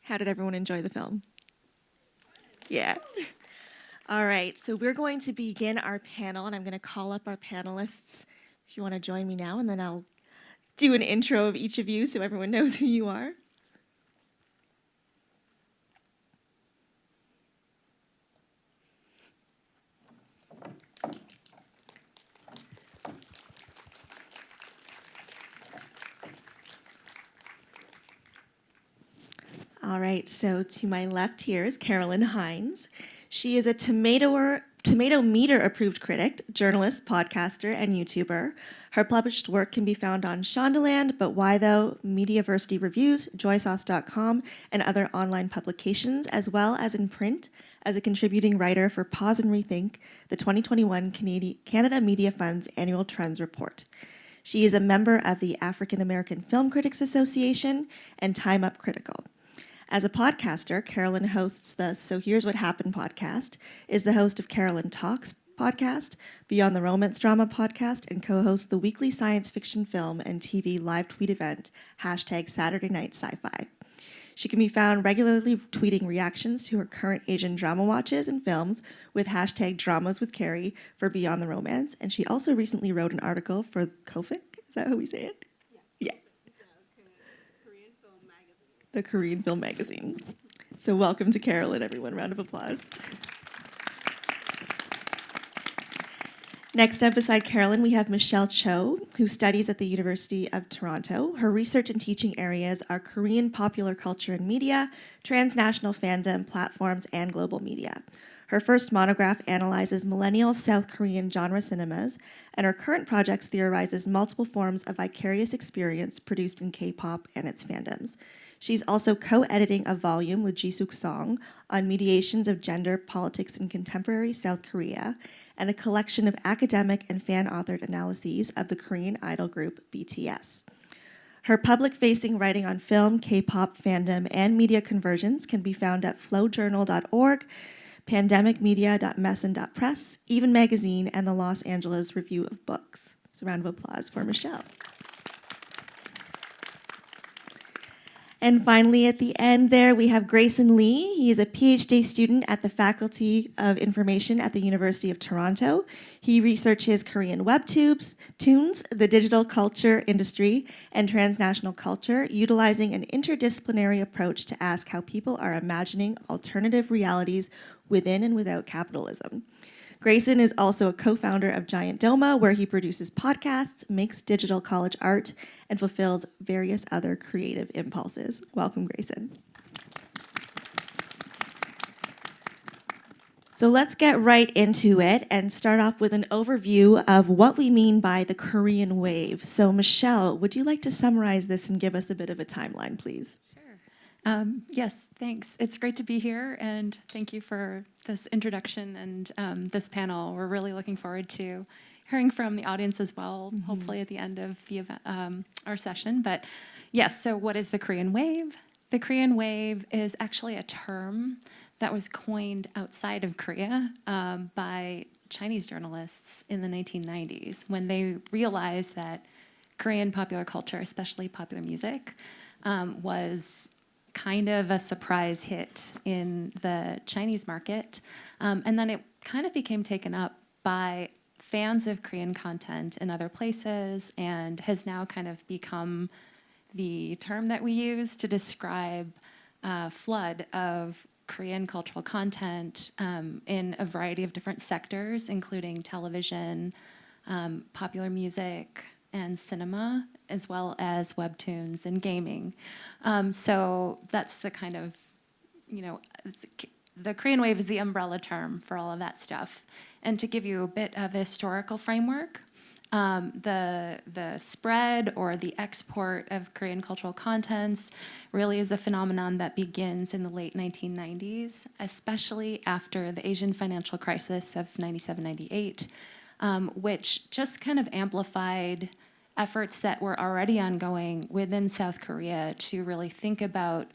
How did everyone enjoy the film? Yeah. All right, so we're going to begin our panel, and I'm going to call up our panelists if you want to join me now, and then I'll do an intro of each of you so everyone knows who you are. All right, so to my left here is Carolyn Hines. She is a tomato meter approved critic, journalist, podcaster, and YouTuber. Her published work can be found on Shondaland, But Why Though, Mediaversity Reviews, joysauce.com, and other online publications, as well as in print as a contributing writer for Pause and Rethink, the 2021 Canada Media Fund's annual trends report. She is a member of the African American Film Critics Association and Time Up Critical. As a podcaster, Carolyn hosts the So Here's What Happened podcast, is the host of Carolyn Talks podcast, Beyond the Romance Drama podcast, and co-hosts the weekly science fiction film and TV live tweet event, #Saturday Night Sci-Fi. She can be found regularly tweeting reactions to her current Asian drama watches and films with #Dramas with Carrie for Beyond the Romance, and she also recently wrote an article for Kofic, is that how we say it? Yeah. The Korean Film Magazine. So welcome to Carolyn, everyone. Round of applause. Next up beside Carolyn, we have Michelle Cho, who studies at the University of Toronto. Her research and teaching areas are Korean popular culture and media, transnational fandom, platforms, and global media. Her first monograph analyzes millennial South Korean genre cinemas, and her current projects theorizes multiple forms of vicarious experience produced in K-pop and its fandoms. She's also co-editing a volume with Jisuk Song on mediations of gender, politics, in contemporary South Korea, and a collection of academic and fan-authored analyses of the Korean idol group BTS. Her public-facing writing on film, K-pop, fandom, and media conversions can be found at flowjournal.org, pandemicmedia.messen.press, Even Magazine, and the Los Angeles Review of Books. So a round of applause for Michelle. And finally, at the end there, we have Grayson Lee. He is a PhD student at the Faculty of Information at the University of Toronto. He researches Korean webtoons, the digital culture industry, and transnational culture, utilizing an interdisciplinary approach to ask how people are imagining alternative realities within and without capitalism. Grayson is also a co-founder of Giant Doma, where he produces podcasts, makes digital college art, and fulfills various other creative impulses. Welcome, Grayson. So let's get right into it and start off with an overview of what we mean by the Korean wave. So Michelle, would you like to summarize this and give us a bit of a timeline, please? Yes, thanks. It's great to be here, and thank you for this introduction and this panel. We're really looking forward to hearing from the audience as well, hopefully at the end of the event, our session. But yes, so what is the Korean wave? The Korean wave is actually a term that was coined outside of Korea by Chinese journalists in the 1990s when they realized that Korean popular culture, especially popular music, was kind of a surprise hit in the Chinese market. And then it kind of became taken up by fans of Korean content in other places and has now kind of become the term that we use to describe a flood of Korean cultural content in a variety of different sectors, including television, popular music, and cinema, as well as webtoons and gaming. So that's the kind of, the Korean wave is the umbrella term for all of that stuff. And to give you a bit of a historical framework, the spread or the export of Korean cultural contents really is a phenomenon that begins in the late 1990s, especially after the Asian financial crisis of 97, 98, which just kind of amplified efforts that were already ongoing within South Korea to really think about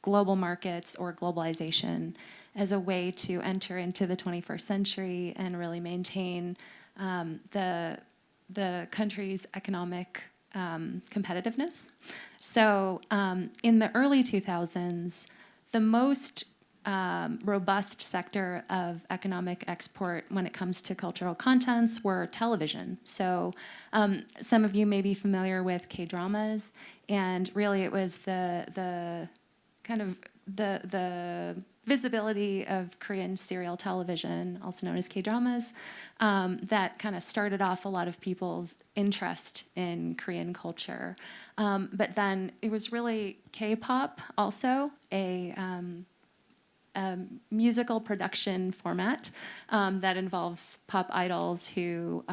global markets or globalization as a way to enter into the 21st century and really maintain the country's economic competitiveness. So in the early 2000s, the most robust sector of economic export when it comes to cultural contents were television. So some of you may be familiar with K-dramas, and really it was the kind of the visibility of Korean serial television, also known as K-dramas, that kind of started off a lot of people's interest in Korean culture. But then it was really K-pop also, a musical production format that involves pop idols who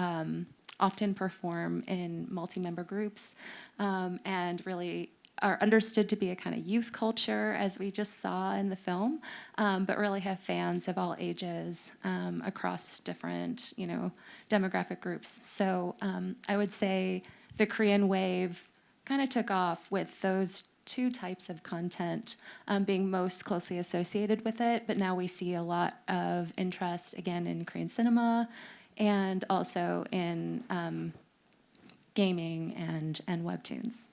often perform in multi-member groups and really are understood to be a kind of youth culture, as we just saw in the film, but really have fans of all ages across different, demographic groups. So I would say the Korean wave kind of took off with those two types of content being most closely associated with it, but now we see a lot of interest, again, in Korean cinema and also in gaming and webtoons.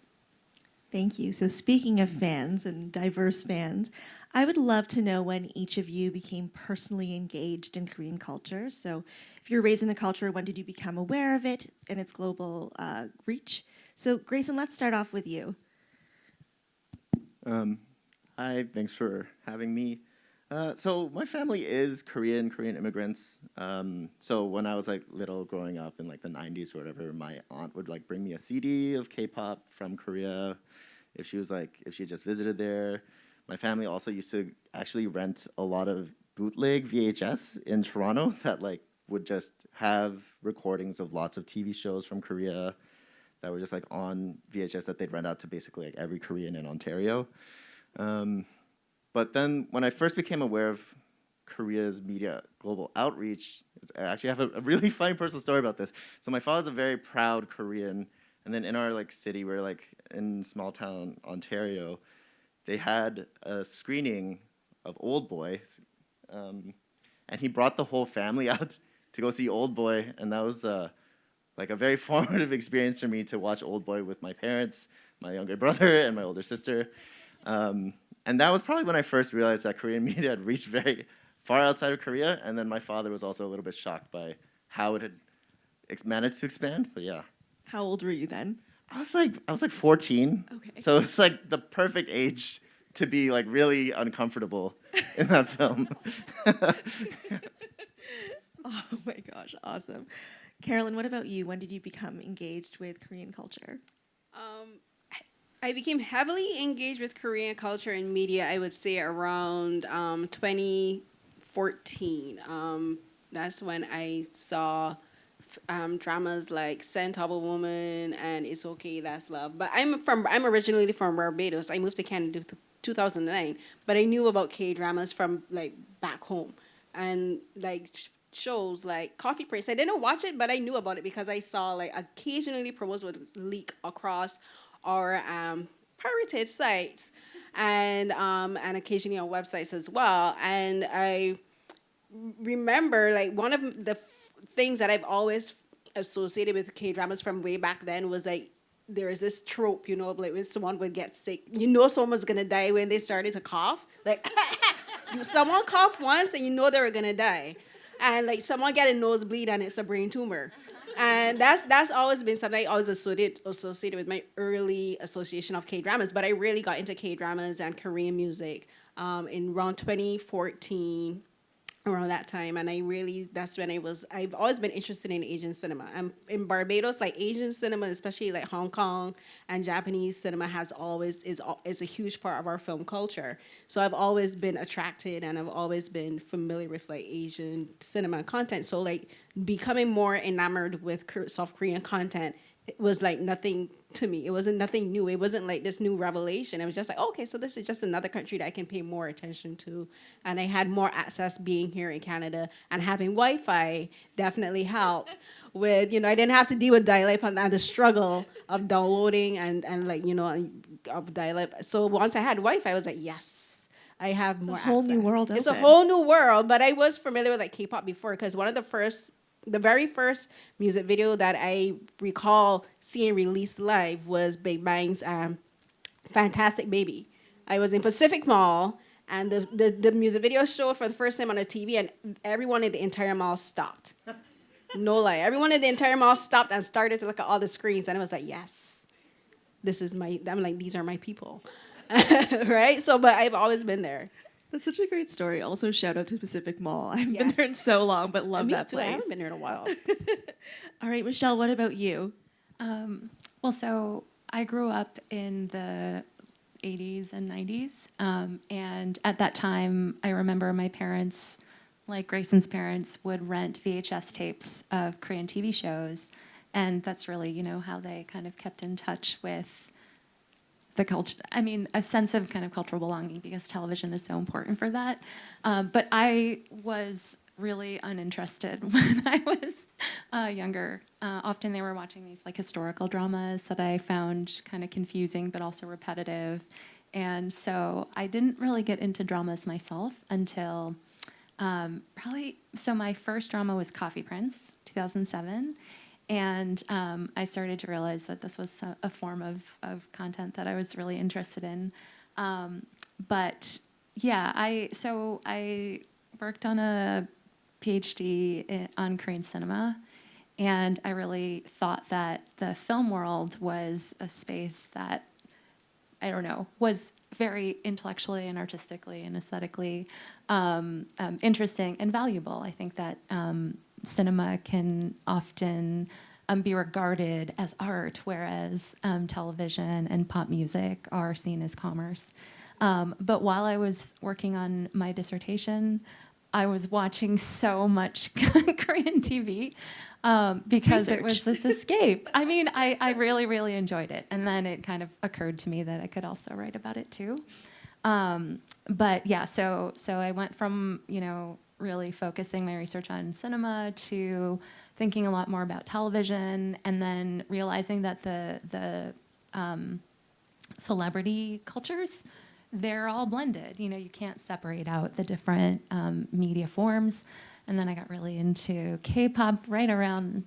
Thank you. So speaking of fans and diverse fans, I would love to know when each of you became personally engaged in Korean culture. So if you're raised in the culture, when did you become aware of it and its global reach? So Grayson, let's start off with you. Hi, thanks for having me. So my family is Korean immigrants. So when I was little growing up in the 90s or whatever, my aunt would bring me a CD of K-pop from Korea if she was if she had just visited there. My family also used to actually rent a lot of bootleg VHS in Toronto that would just have recordings of lots of TV shows from Korea that were just on VHS that they'd rent out to basically every Korean in Ontario. But then when I first became aware of Korea's media global outreach, I actually have a really funny personal story about this. So my father's a very proud Korean, and then in our city, we're in small town Ontario, they had a screening of Old Boy, and he brought the whole family out to go see Old Boy, and that was a very formative experience for me to watch Old Boy with my parents, my younger brother, and my older sister. And that was probably when I first realized that Korean media had reached very far outside of Korea, and then my father was also a little bit shocked by how it had managed to expand, but yeah. How old were you then? I was 14, Okay. so it's the perfect age to be really uncomfortable in that film. Oh my gosh, awesome. Carolyn, what about you? When did you become engaged with Korean culture? I became heavily engaged with Korean culture and media, I would say around 2014. That's when I saw dramas like Scent of a Woman and It's Okay, That's Love. But I'm originally from Barbados. I moved to Canada in 2009, but I knew about K-dramas from back home. And shows like Coffee Prince. I didn't watch it, but I knew about it because I saw occasionally promos would leak across our pirated sites and occasionally on websites as well. And I remember one of the things that I've always associated with K-dramas from way back then was there is this trope, when someone would get sick, someone was gonna die when they started to cough. Someone coughed once and they were gonna die. And someone get a nosebleed and it's a brain tumor. And that's always been something I always associated with my early association of K-dramas. But I really got into K-dramas and Korean music in around 2014, around that time. And that's when I've always been interested in Asian cinema. In Barbados, Asian cinema, especially Hong Kong and Japanese cinema is a huge part of our film culture. So I've always been attracted and I've always been familiar with Asian cinema content. So becoming more enamored with South Korean content, it was nothing to me. It wasn't nothing new. It wasn't this new revelation. It was just okay, so this is just another country that I can pay more attention to. And I had more access being here in Canada, and having Wi-Fi definitely helped with, I didn't have to deal with dial-up and the struggle of downloading and of dial-up. So once I had Wi-Fi, I was yes, I have more access. It's a whole new world It's a open. whole new world, but I was familiar with K-pop before because one of the very first music video that I recall seeing released live was Big Bang's Fantastic Baby. I was in Pacific Mall, And the music video showed for the first time on the TV, and everyone in the entire mall stopped. No lie. Everyone in the entire mall stopped and started to look at all the screens, and I was like, yes, I'm like, these are my people. Right? So, but I've always been there. That's such a great story. Also, shout out to Pacific Mall. I haven't been there in so long, but love Me that too. place. I haven't been there in a while. All right, Michelle, what about you? Well, so I grew up in the 80s and 90s. And at that time, I remember my parents, like Grayson's parents, would rent VHS tapes of Korean TV shows. And that's really, how they kind of kept in touch with the culture. I mean, a sense of kind of cultural belonging, because television is so important for that. But I was really uninterested when I was younger. Often they were watching these like historical dramas that I found kind of confusing but also repetitive. And so I didn't really get into dramas myself until so my first drama was Coffee Prince, 2007. And I started to realize that this was a form of content that I was really interested in. But yeah, I worked on a PhD on Korean cinema, and I really thought that the film world was a space that, I don't know, was very intellectually and artistically and aesthetically interesting and valuable. I think that cinema can often be regarded as art, whereas television and pop music are seen as commerce. But while I was working on my dissertation, I was watching so much Korean TV because it was this escape. I mean, I really, really enjoyed it. And then it kind of occurred to me that I could also write about it too. But yeah, so I went from, really focusing my research on cinema to thinking a lot more about television, and then realizing that the celebrity cultures, they're all blended. You can't separate out the different media forms. And then I got really into K-pop right around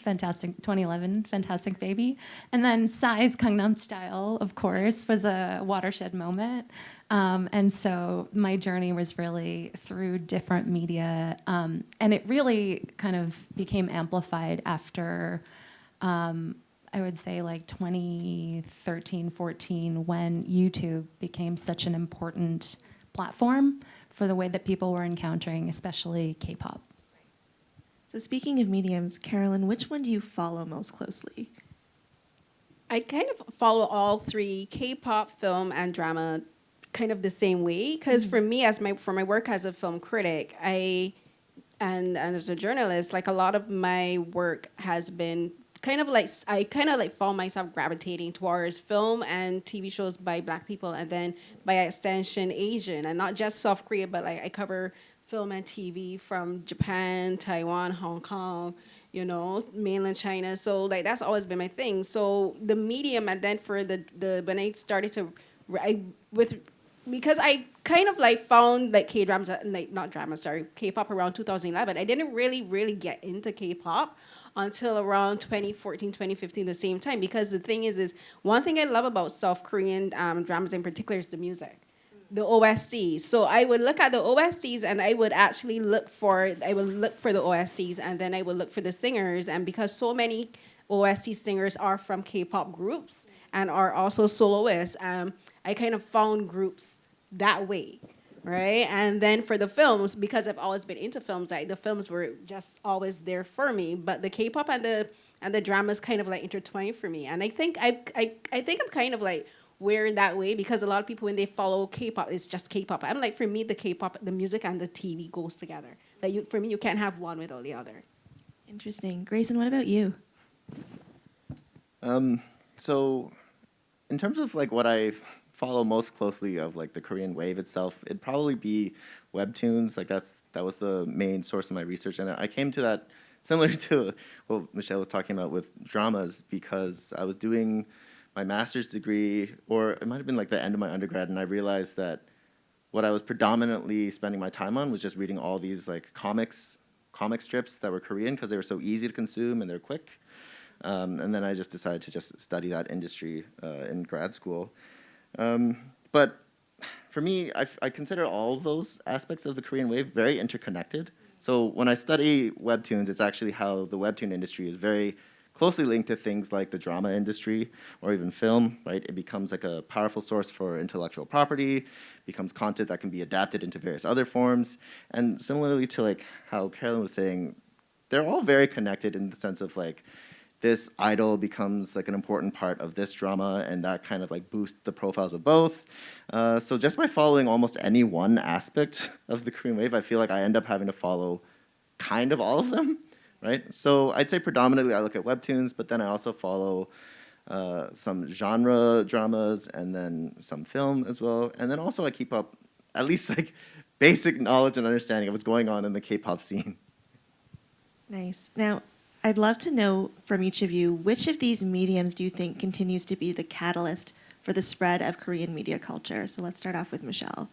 2011, Fantastic Baby. And then Psy's Gangnam Style, of course, was a watershed moment. And so my journey was really through different media. And it really kind of became amplified after I would say like 2013, 14, when YouTube became such an important platform for the way that people were encountering, especially K-pop. So speaking of mediums, Carolyn, which one do you follow most closely? I kind of follow all three, K-pop, film, and drama, kind of the same way. Because for me, for my work as a film critic, and as a journalist, like a lot of my work has been I found myself gravitating towards film and TV shows by Black people, and then by extension Asian, and not just South Korea, but like I cover film and TV from Japan, Taiwan, Hong Kong, mainland China. So like that's always been my thing. So the medium, and then for the when I started to because I kind of like found like K-dramas, like not dramas, sorry, K-pop around 2011. I didn't really get into K-pop until around 2014, 2015, the same time. Because the thing is one thing I love about South Korean dramas in particular is the music, the OSTs. So I would look at the OSTs, and I would actually look for the OSTs, and then I would look for the singers. And because so many OST singers are from K-pop groups and are also soloists, I kind of found groups that way, right? And then for the films, because I've always been into films, the films were just always there for me. But the K-pop and the dramas kind of like intertwined for me. And I think I'm kind of like weird that way, because a lot of people, when they follow K-pop, it's just K-pop. I'm like, for me, the K-pop, the music and the TV goes together. Like for me, you can't have one without the other. Interesting. Grayson, what about you? So in terms of like what I follow most closely of like the Korean wave itself, it'd probably be webtoons. Like that was the main source of my research, and I came to that similar to what Michelle was talking about with dramas, because I was doing my master's degree, or it might have been like the end of my undergrad, and I realized that what I was predominantly spending my time on was just reading all these like comic strips that were Korean, because they were so easy to consume and they're quick. And then I just decided to just study that industry in grad school. But for me, I consider all of those aspects of the Korean wave very interconnected. So when I study webtoons, it's actually how the webtoon industry is very closely linked to things like the drama industry or even film, right? It becomes like a powerful source for intellectual property, becomes content that can be adapted into various other forms. And similarly to like how Carolyn was saying, they're all very connected in the sense of like, this idol becomes like an important part of this drama, and that kind of like boosts the profiles of both. So just by following almost any one aspect of the Korean wave, I feel like I end up having to follow kind of all of them, right? So I'd say predominantly I look at webtoons, but then I also follow some genre dramas and then some film as well. And then also I keep up at least like basic knowledge and understanding of what's going on in the K-pop scene. Nice. Now, I'd love to know from each of you, which of these mediums do you think continues to be the catalyst for the spread of Korean media culture? So let's start off with Michelle.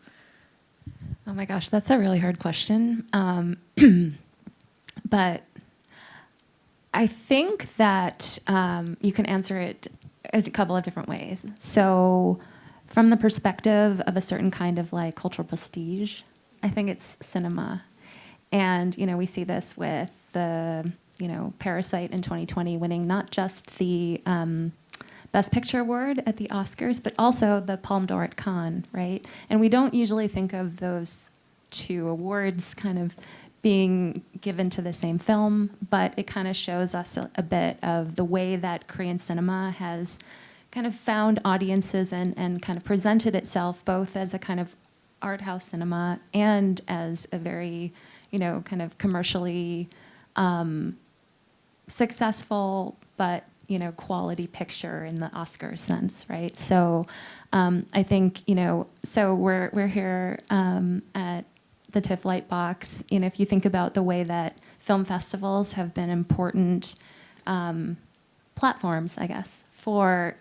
Oh my gosh, that's a really hard question. But I think that you can answer it a couple of different ways. So from the perspective of a certain kind of like cultural prestige, I think it's cinema. And, you know, we see this with the, you know, Parasite in 2020 winning not just the Best Picture award at the Oscars, but also the Palme d'Or at Cannes, right? And we don't usually think of those two awards kind of being given to the same film, but it kind of shows us a bit of the way that Korean cinema has kind of found audiences and kind of presented itself both as a kind of art house cinema and as a very, you know, kind of commercially successful, but, you know, quality picture in the Oscar sense, right? So I think, you know, so we're here at the TIFF Lightbox. You know, if you think about the way that film festivals have been important platforms, I guess, for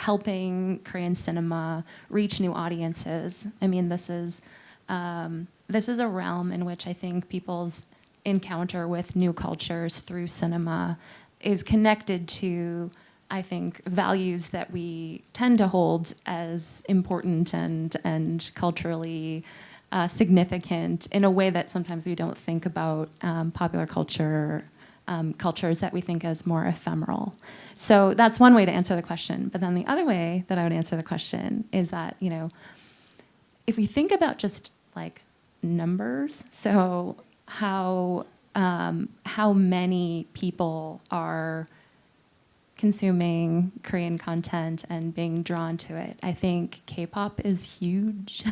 helping Korean cinema reach new audiences. I mean, this is a realm in which I think people's encounter with new cultures through cinema is connected to, I think, values that we tend to hold as important and culturally significant in a way that sometimes we don't think about popular culture cultures that we think as more ephemeral. So that's one way to answer the question. But then the other way that I would answer the question is that, you know, if we think about just like numbers, so how many people are consuming Korean content and being drawn to it, I think K-pop is huge,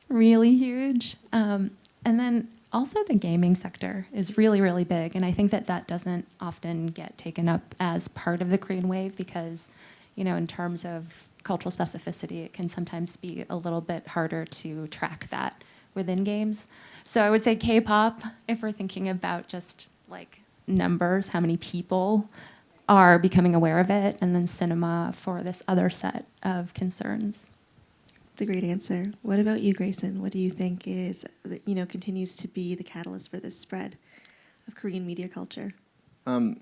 really huge. And then also the gaming sector is really, really big. And I think that that doesn't often get taken up as part of the Korean wave because, you know, in terms of cultural specificity, it can sometimes be a little bit harder to track that within games. So I would say K-pop, if we're thinking about just like numbers, how many people are becoming aware of it, and then cinema for this other set of concerns. It's a great answer. What about you, Grayson? What do you think is, you know, continues to be the catalyst for this spread of Korean media culture? I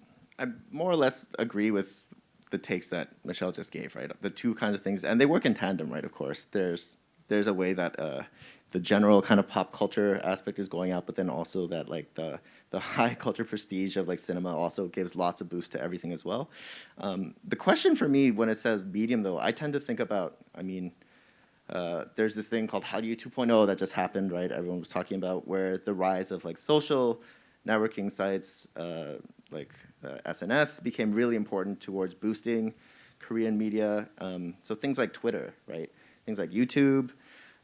more or less agree with the takes that Michelle just gave, right? The two kinds of things, and they work in tandem, right? Of course, there's a way that the general kind of pop culture aspect is going out, but then also that like the high culture prestige of like cinema also gives lots of boost to everything as well. The question for me when it says medium, though, I tend to think about, I mean, there's this thing called Hallyu 2.0 that just happened, right? Everyone was talking about where the rise of like social networking sites like SNS became really important towards boosting Korean media. So things like Twitter, right? Things like YouTube,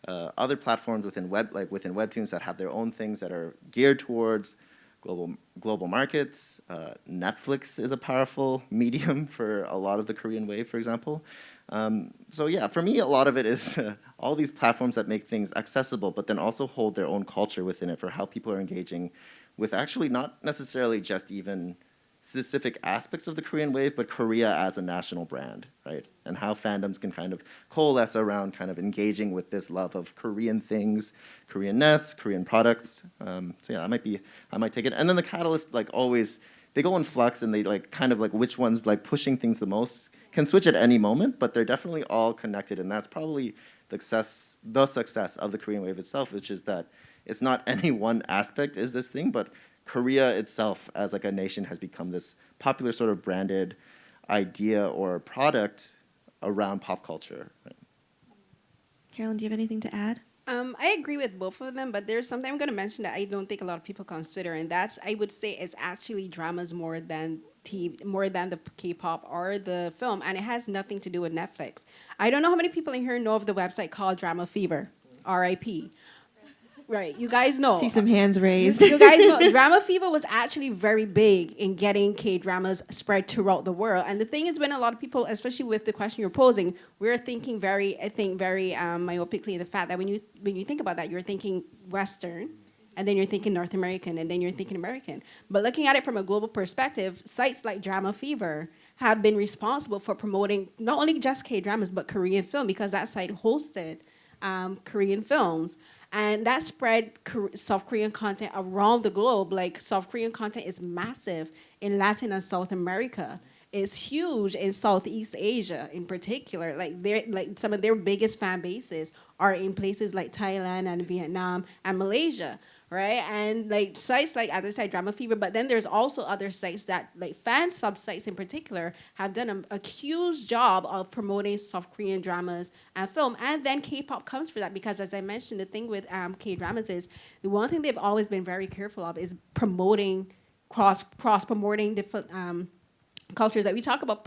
other platforms within webtoons that have their own things that are geared towards global markets. Netflix is a powerful medium for a lot of the Korean wave, for example. So yeah, for me, a lot of it is all these platforms that make things accessible, but then also hold their own culture within it for how people are engaging with actually not necessarily just even specific aspects of the Korean wave, but Korea as a national brand, right? And how fandoms can kind of coalesce around kind of engaging with this love of Korean things, Koreanness, Korean products. So yeah, I might take it. And then the catalyst, like always, they go in flux and they like kind of like which one's like pushing things the most can switch at any moment, but they're definitely all connected, and that's probably the success of the Korean wave itself, which is that it's not any one aspect is this thing, but Korea itself as like a nation has become this popular sort of branded idea or product around pop culture. Right? Carolyn, do you have anything to add? I agree with both of them, but there's something I'm going to mention that I don't think a lot of people consider, and that's, I would say, is actually dramas more than more than the K-pop or the film, and it has nothing to do with Netflix. I don't know how many people in here know of the website called Drama Fever, R.I.P. Right, you guys know. See some hands raised. You guys know Drama Fever was actually very big in getting K-dramas spread throughout the world. And the thing is, when a lot of people, especially with the question you're posing, we're thinking very myopically the fact that when you think about that, you're thinking Western, and then you're thinking North American, and then you're thinking American. But looking at it from a global perspective, sites like Drama Fever have been responsible for promoting not only just K-dramas, but Korean film, because that site hosted Korean films. And that spread South Korean content around the globe. Like, South Korean content is massive in Latin and South America. It's huge in Southeast Asia in particular. Like some of their biggest fan bases are in places like Thailand and Vietnam and Malaysia, right? And like sites like, as I said, Drama Fever, but then there's also other sites that, like fan sub-sites in particular, have done a huge job of promoting South Korean dramas and film. And then K-pop comes for that, because as I mentioned, the thing with K-dramas is, the one thing they've always been very careful of is promoting, cross-promoting different cultures. Like we talk about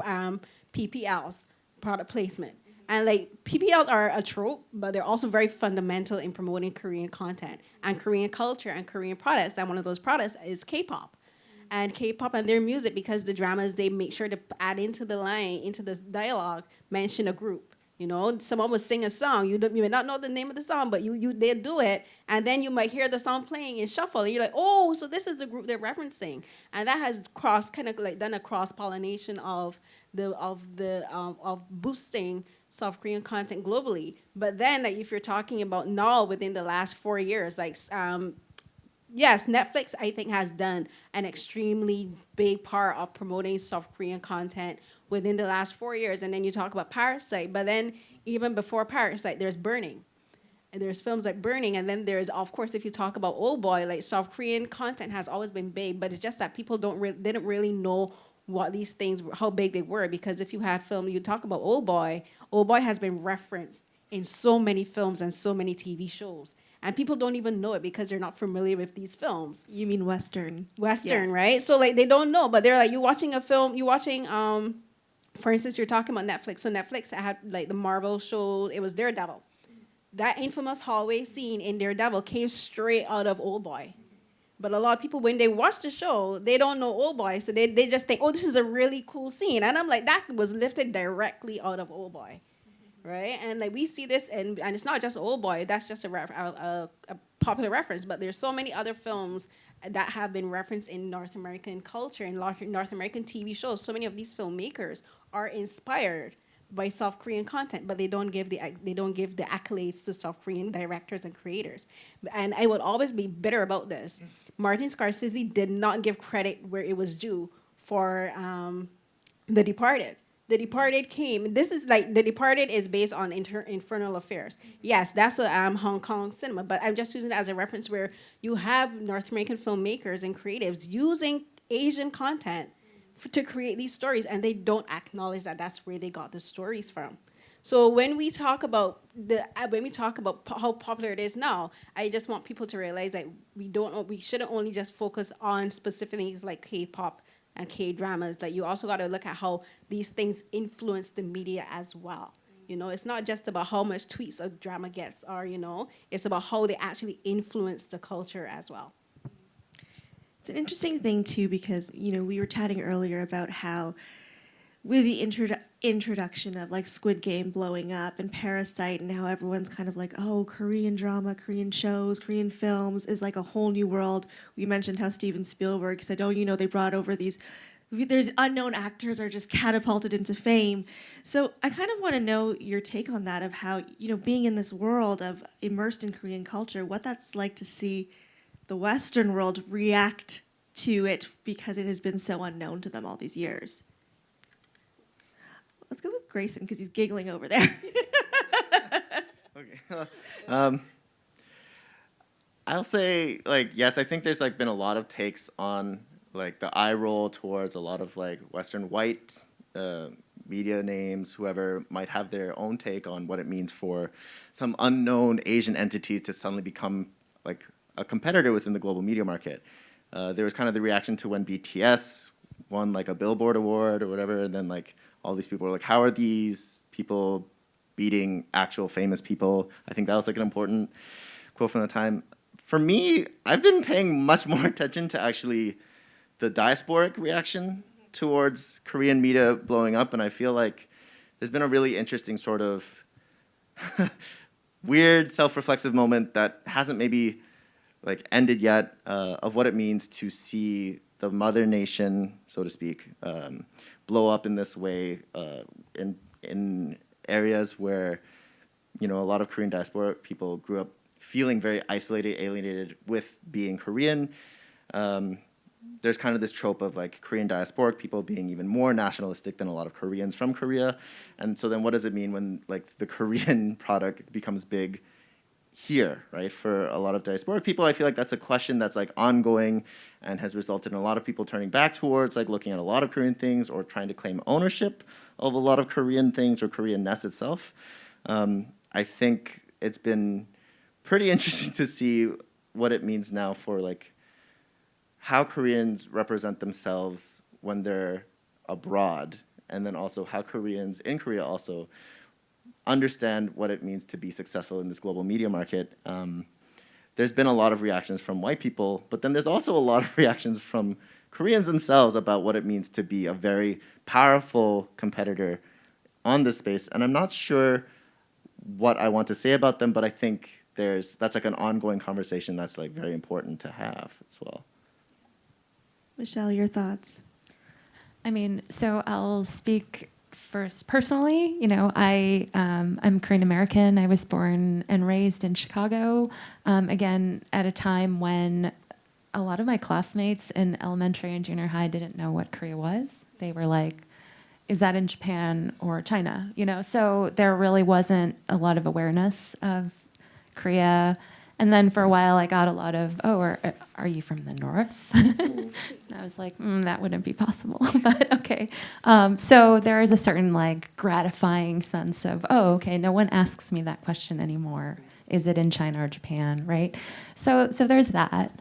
PPLs, product placement. And like PPLs are a trope, but they're also very fundamental in promoting Korean content and Korean culture and Korean products. And one of those products is K-pop. And K-pop and their music, because the dramas, they make sure to add into the line, into the dialogue, mention a group. You know, someone will sing a song. You may not know the name of the song, but they do it, and then you might hear the song playing in shuffle, and you're like, oh, so this is the group they're referencing, and that has done a cross pollination of boosting South Korean content globally. But then, like, if you're talking about now within the last 4 years, like yes, Netflix, I think, has done an extremely big part of promoting South Korean content within the last 4 years. And then you talk about Parasite, but then even before Parasite, there's Burning. And there's films like Burning, and then there's, of course, if you talk about Old Boy, like South Korean content has always been big, but it's just that people didn't really know what these things, how big they were, because if you had film, you talk about Old Boy has been referenced in so many films and so many TV shows. And people don't even know it because they're not familiar with these films. You mean Western? Western, yeah. Right? So like they don't know, but they're like, you're watching a film, for instance, you're talking about Netflix. So Netflix had like the Marvel show, it was Daredevil. That infamous hallway scene in Daredevil came straight out of Old Boy. But a lot of people, when they watch the show, they don't know Old Boy, so they just think, oh, this is a really cool scene. And I'm like, that was lifted directly out of Old Boy. Right? And like we see this, and it's not just Old Boy, that's just a popular reference, but there's so many other films that have been referenced in North American culture, in North American TV shows. So many of these filmmakers are inspired by South Korean content, but they don't give the accolades to South Korean directors and creators. And I would always be bitter about this. Martin Scorsese did not give credit where it was due for The Departed. The Departed came. This is like The Departed is based on Infernal Affairs. Yes, that's a Hong Kong cinema, but I'm just using it as a reference where you have North American filmmakers and creatives using Asian content to create these stories, and they don't acknowledge that that's where they got the stories from. So when we talk about how popular it is now, I just want people to realize that we shouldn't only just focus on specific things like K-pop and K-dramas. Like you also got to look at how these things influence the media as well. You know, it's not just about how much tweets a drama gets, or it's about how they actually influence the culture as well. It's an interesting thing too, because we were chatting earlier about how with the introduction of like Squid Game blowing up and Parasite, and how everyone's kind of like, oh, Korean drama, Korean shows, Korean films is like a whole new world. We mentioned how Steven Spielberg said, oh, they brought over there's unknown actors are just catapulted into fame. So I kind of want to know your take on that, of how, being in this world of immersed in Korean culture, what that's like to see the Western world react to it, because it has been so unknown to them all these years. let's go with Grayson because he's giggling over there. Okay. I'll say, like, yes, I think there's, like, been a lot of takes on, like, the eye roll towards a lot of, like, Western white media names, whoever might have their own take on what it means for some unknown Asian entity to suddenly become, like, a competitor within the global media market. There was kind of the reaction to when BTS won, like, a Billboard award or whatever, and then, like, all these people were like, how are these people beating actual famous people? I think that was, like, an important quote from the time. For me, I've been paying much more attention to actually the diasporic reaction towards Korean media blowing up, and I feel like there's been a really interesting sort of weird self-reflexive moment that hasn't maybe like ended yet of what it means to see the mother nation, so to speak, blow up in this way in areas where, you know, a lot of Korean diaspora people grew up feeling very isolated, alienated with being Korean. There's kind of this trope of like Korean diasporic people being even more nationalistic than a lot of Koreans from Korea. And so then what does it mean when like the Korean product becomes big here, right? For a lot of diasporic people, I feel like that's a question that's like ongoing and has resulted in a lot of people turning back towards like looking at a lot of Korean things or trying to claim ownership of a lot of Korean things or Korean-ness itself. I think it's been pretty interesting to see what it means now for like how Koreans represent themselves when they're abroad, and then also how Koreans in Korea also understand what it means to be successful in this global media market. There's been a lot of reactions from white people, but then there's also a lot of reactions from Koreans themselves about what it means to be a very powerful competitor on this space. And I'm not sure what I want to say about them, but I think that's like an ongoing conversation that's like very important to have as well. Michelle, your thoughts? I mean, so I'll speak first personally. You know, I'm Korean American. I was born and raised in Chicago, again, at a time when a lot of my classmates in elementary and junior high didn't know what Korea was. They were like, is that in Japan or China? You know, so there really wasn't a lot of awareness of Korea. And then for a while, I got a lot of, are you from the north? And I was like, that wouldn't be possible, but okay. So there is a certain like gratifying sense of, okay, no one asks me that question anymore. Is it in China or Japan, right? So there's that.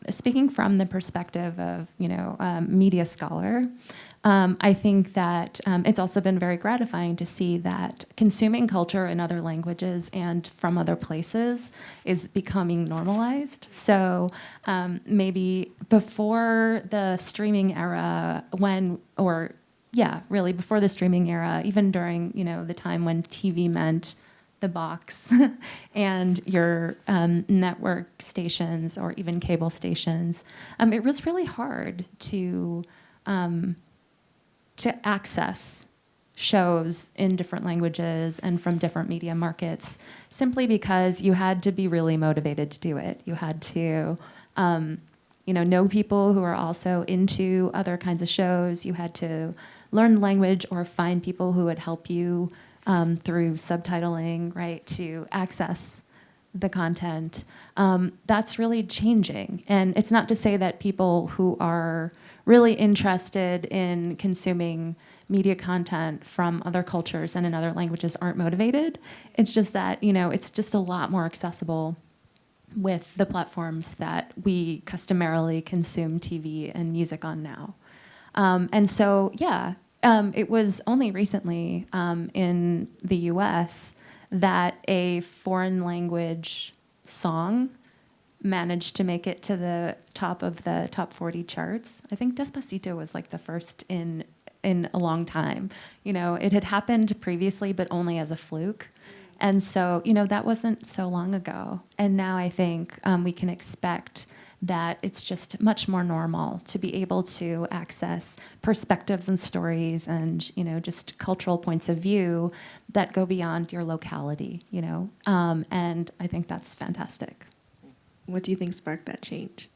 Speaking from the perspective of, media scholar, I think that it's also been very gratifying to see that consuming culture in other languages and from other places is becoming normalized. So maybe before the streaming era, really before the streaming era, even during the time when TV meant the box and your network stations or even cable stations, it was really hard to access shows in different languages and from different media markets, simply because you had to be really motivated to do it. You had to, know people who are also into other kinds of shows. You had to learn the language or find people who would help you through subtitling, right, to access the content. That's really changing. And it's not to say that people who are really interested in consuming media content from other cultures and in other languages aren't motivated. It's just that, it's just a lot more accessible with the platforms that we customarily consume TV and music on now. It was only recently in the US that a foreign language song managed to make it to the top of the top 40 charts. I think Despacito was like the first in a long time. It had happened previously, but only as a fluke. And so, that wasn't so long ago. And now I think we can expect that it's just much more normal to be able to access perspectives and stories and, just cultural points of view that go beyond your locality, and I think that's fantastic. What do you think sparked that change?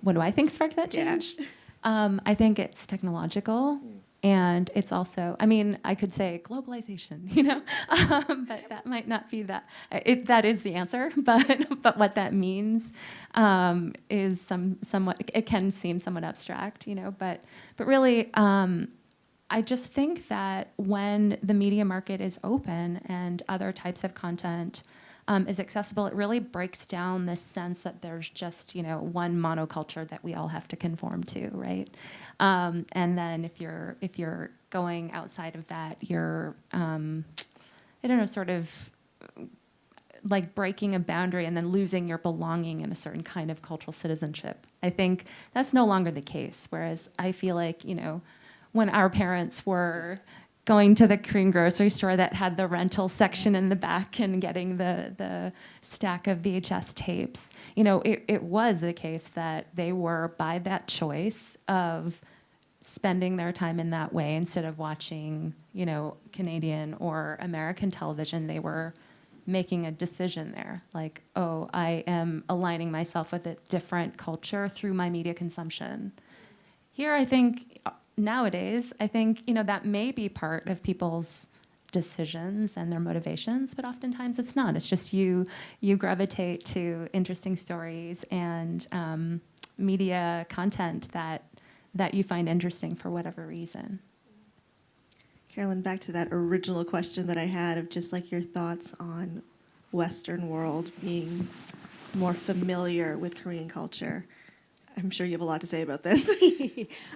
What do I think sparked that change? Yeah. I think it's technological. And it's also, I mean, I could say globalization, you know, but that might not be that. That is the answer, but what that means is somewhat. It can seem somewhat abstract, you know, but really, I just think that when the media market is open and other types of content is accessible, it really breaks down this sense that there's just, you know, one monoculture that we all have to conform to, right? And then if you're going outside of that, you're, I don't know, sort of like breaking a boundary and then losing your belonging in a certain kind of cultural citizenship. I think that's no longer the case. Whereas I feel like, you know, when our parents were going to the Korean grocery store that had the rental section in the back and getting the stack of VHS tapes, you know, it was the case that they were, by that choice of spending their time in that way instead of watching, you know, Canadian or American television, they were making a decision there. Like, oh, I am aligning myself with a different culture through my media consumption. Here, I think, nowadays, I think, you know, that may be part of people's decisions and their motivations, but oftentimes it's not. It's just you gravitate to interesting stories and media content that you find interesting for whatever reason. Carolyn, back to that original question that I had of just like your thoughts on Western world being more familiar with Korean culture. I'm sure you have a lot to say about this.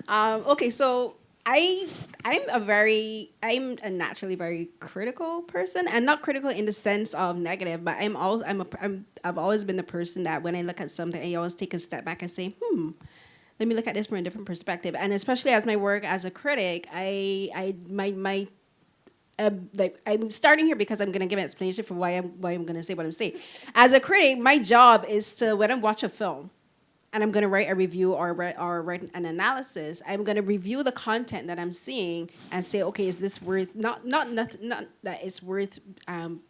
Okay, so I'm a naturally very critical person, and not critical in the sense of negative, but I've always been the person that when I look at something, I always take a step back and say, let me look at this from a different perspective. And especially as my work as a critic, I'm starting here because I'm going to give an explanation for why I'm going to say what I'm saying. As a critic, my job is to, when I watch a film, and I'm going to write a review or write an analysis, I'm going to review the content that I'm seeing and say, okay, is this worth, not that it's worth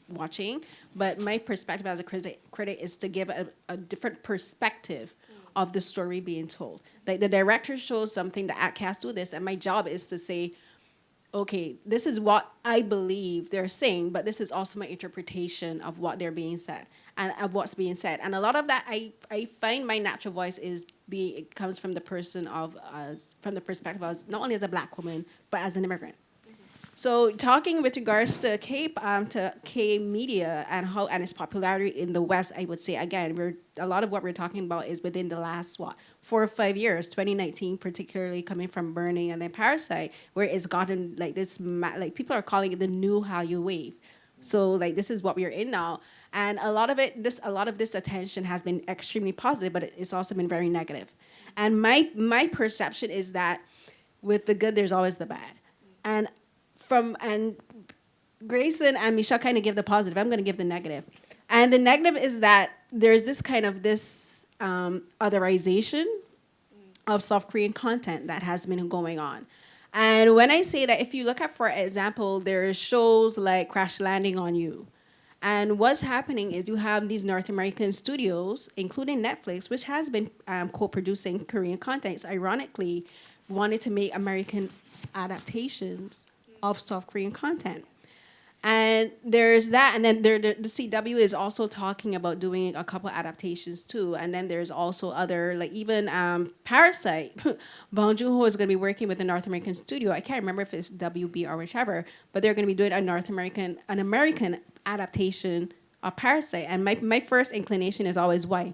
watching, but my perspective as a critic is to give a different perspective of the story being told. Like the director shows something, the actor has to do this, and my job is to say, okay, this is what I believe they're saying, but this is also my interpretation of what they're being said and of what's being said. And a lot of that, I find my natural voice it comes from the person of us, from the perspective of us, not only as a Black woman, but as an immigrant. So talking with regards to K-Media and its popularity in the West, I would say, again, a lot of what we're talking about is within the last, 4 or 5 years, 2019, particularly coming from Burning and then Parasite, where it's gotten like this, like people are calling it the new Hallyu wave. So like this is what we're in now. And a lot of this attention has been extremely positive, but it's also been very negative. And my perception is that with the good, there's always the bad. And Grayson and Michelle kind of give the positive. I'm going to give the negative. And the negative is that there's this kind of otherization of South Korean content that has been going on. And when I say that, if you look at, for example, there are shows like Crash Landing on You. And what's happening is you have these North American studios, including Netflix, which has been co-producing Korean content, ironically wanted to make American adaptations of South Korean content. And there's that, and then the CW is also talking about doing a couple adaptations too. And then there's also other, like even Parasite. Bong Joon-ho is going to be working with a North American studio. I can't remember if it's WB or whichever, but they're going to be doing an American adaptation of Parasite. And my first inclination is always why?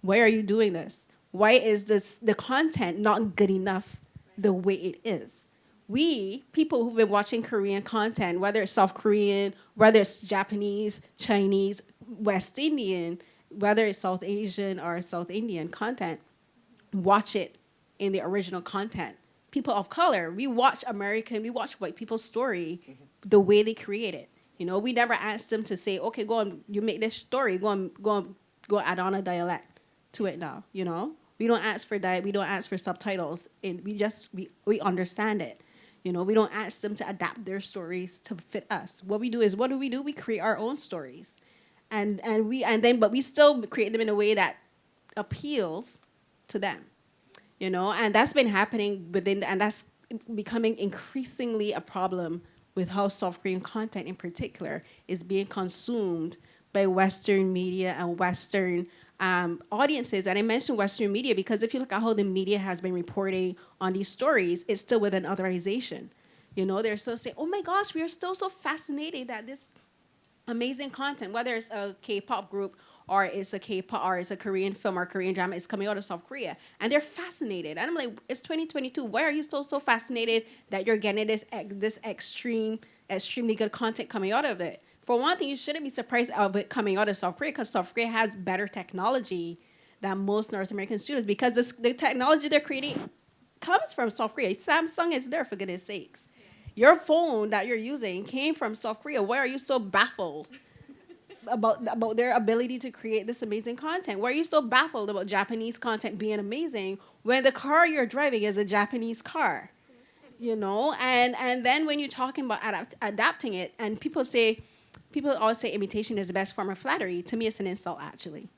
Why are you doing this? Why is the content not good enough the way it is? We, people who've been watching Korean content, whether it's South Korean, whether it's Japanese, Chinese, West Indian, whether it's South Asian or South Indian content, watch it in the original content. People of color, we watch white people's story the way they create it. You know, we never asked them to say, okay, go on, you make this story, go add on a dialect to it now, you know? We don't ask for subtitles, and we understand it. You know, we don't ask them to adapt their stories to fit us. What do we do? We create our own stories, but we still create them in a way that appeals to them. You know, and that's been happening and that's becoming increasingly a problem with how South Korean content in particular is being consumed by Western media and Western audiences. And I mentioned Western media because if you look at how the media has been reporting on these stories, it's still with an authorization. You know, they're still saying, oh my gosh, we are still so fascinated that this amazing content, whether it's a K-pop group or it's a K-pop or it's a Korean film or Korean drama, is coming out of South Korea. And they're fascinated. And I'm like, it's 2022. Why are you still so fascinated that you're getting this extremely good content coming out of it? For one thing, you shouldn't be surprised of it coming out of South Korea because South Korea has better technology than most North American studios because the technology they're creating comes from South Korea. Samsung is there, for goodness sakes. Your phone that you're using came from South Korea. Why are you so baffled about their ability to create this amazing content? Why are you so baffled about Japanese content being amazing when the car you're driving is a Japanese car? You know, and then when you're talking about adapting it, and people always say imitation is the best form of flattery. To me, it's an insult, actually.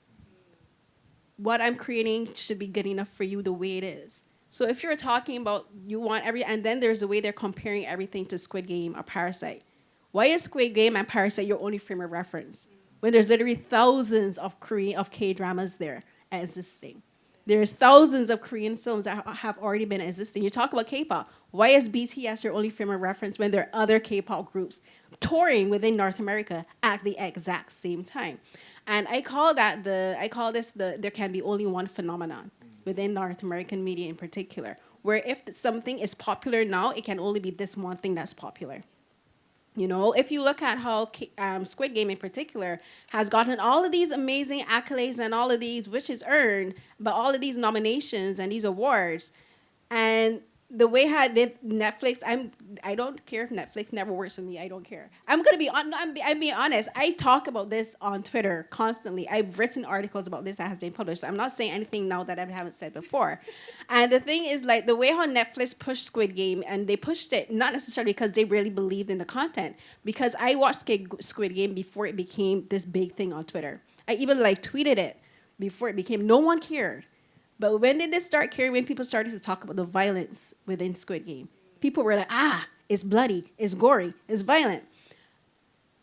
What I'm creating should be good enough for you the way it is. So if you're talking about you want and then there's the way they're comparing everything to Squid Game or Parasite. Why is Squid Game and Parasite your only frame of reference? When there's literally thousands of K-dramas there existing. There's thousands of Korean films that have already been existing. You talk about K-pop. Why is BTS your only frame of reference when there are other K-pop groups touring within North America at the exact same time? And I call this there can be only one phenomenon within North American media in particular, where if something is popular now, it can only be this one thing that's popular. You know, if you look at how Squid Game in particular has gotten all of these amazing accolades and all of these, which is earned, but all of these nominations and these awards, and the way Netflix, I don't care if Netflix never works with me. I don't care. I'm being honest. I talk about this on Twitter constantly. I've written articles about this that has been published. So I'm not saying anything now that I haven't said before. And the thing is, like, the way how Netflix pushed Squid Game, and they pushed it not necessarily because they really believed in the content, because I watched Squid Game before it became this big thing on Twitter. I even tweeted it before it became. No one cared. But when did this start caring? When people started to talk about the violence within Squid Game. People were like, it's bloody, it's gory, it's violent.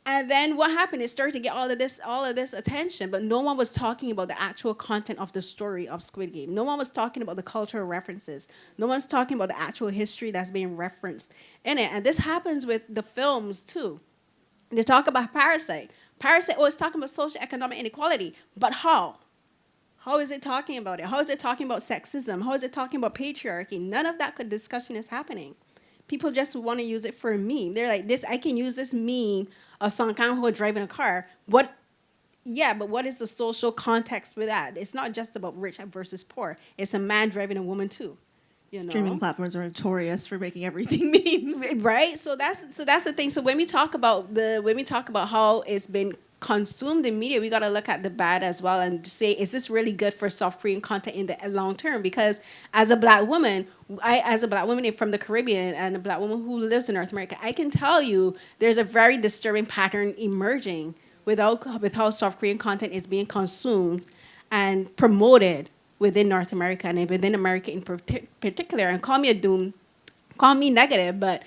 And then what happened? It started to get all of this attention, but no one was talking about the actual content of the story of Squid Game. No one was talking about the cultural references. No one's talking about the actual history that's being referenced in it. And this happens with the films too. They talk about Parasite. Parasite, it's talking about social economic inequality, but how? How is it talking about it? How is it talking about sexism? How is it talking about patriarchy? None of that discussion is happening. People just want to use it for a meme. They're like, I can use this meme of Song Kang-ho driving a car. But what is the social context with that? It's not just about rich versus poor. It's a man driving a woman too. Streaming platforms are notorious for making everything memes, right? So that's the thing. So when we talk about how it's been consumed in media, we got to look at the bad as well and say, is this really good for South Korean content in the long term? Because as a black woman from the Caribbean and a black woman who lives in North America, I can tell you there's a very disturbing pattern emerging with how South Korean content is being consumed and promoted within North America and within America in particular. And call me negative, but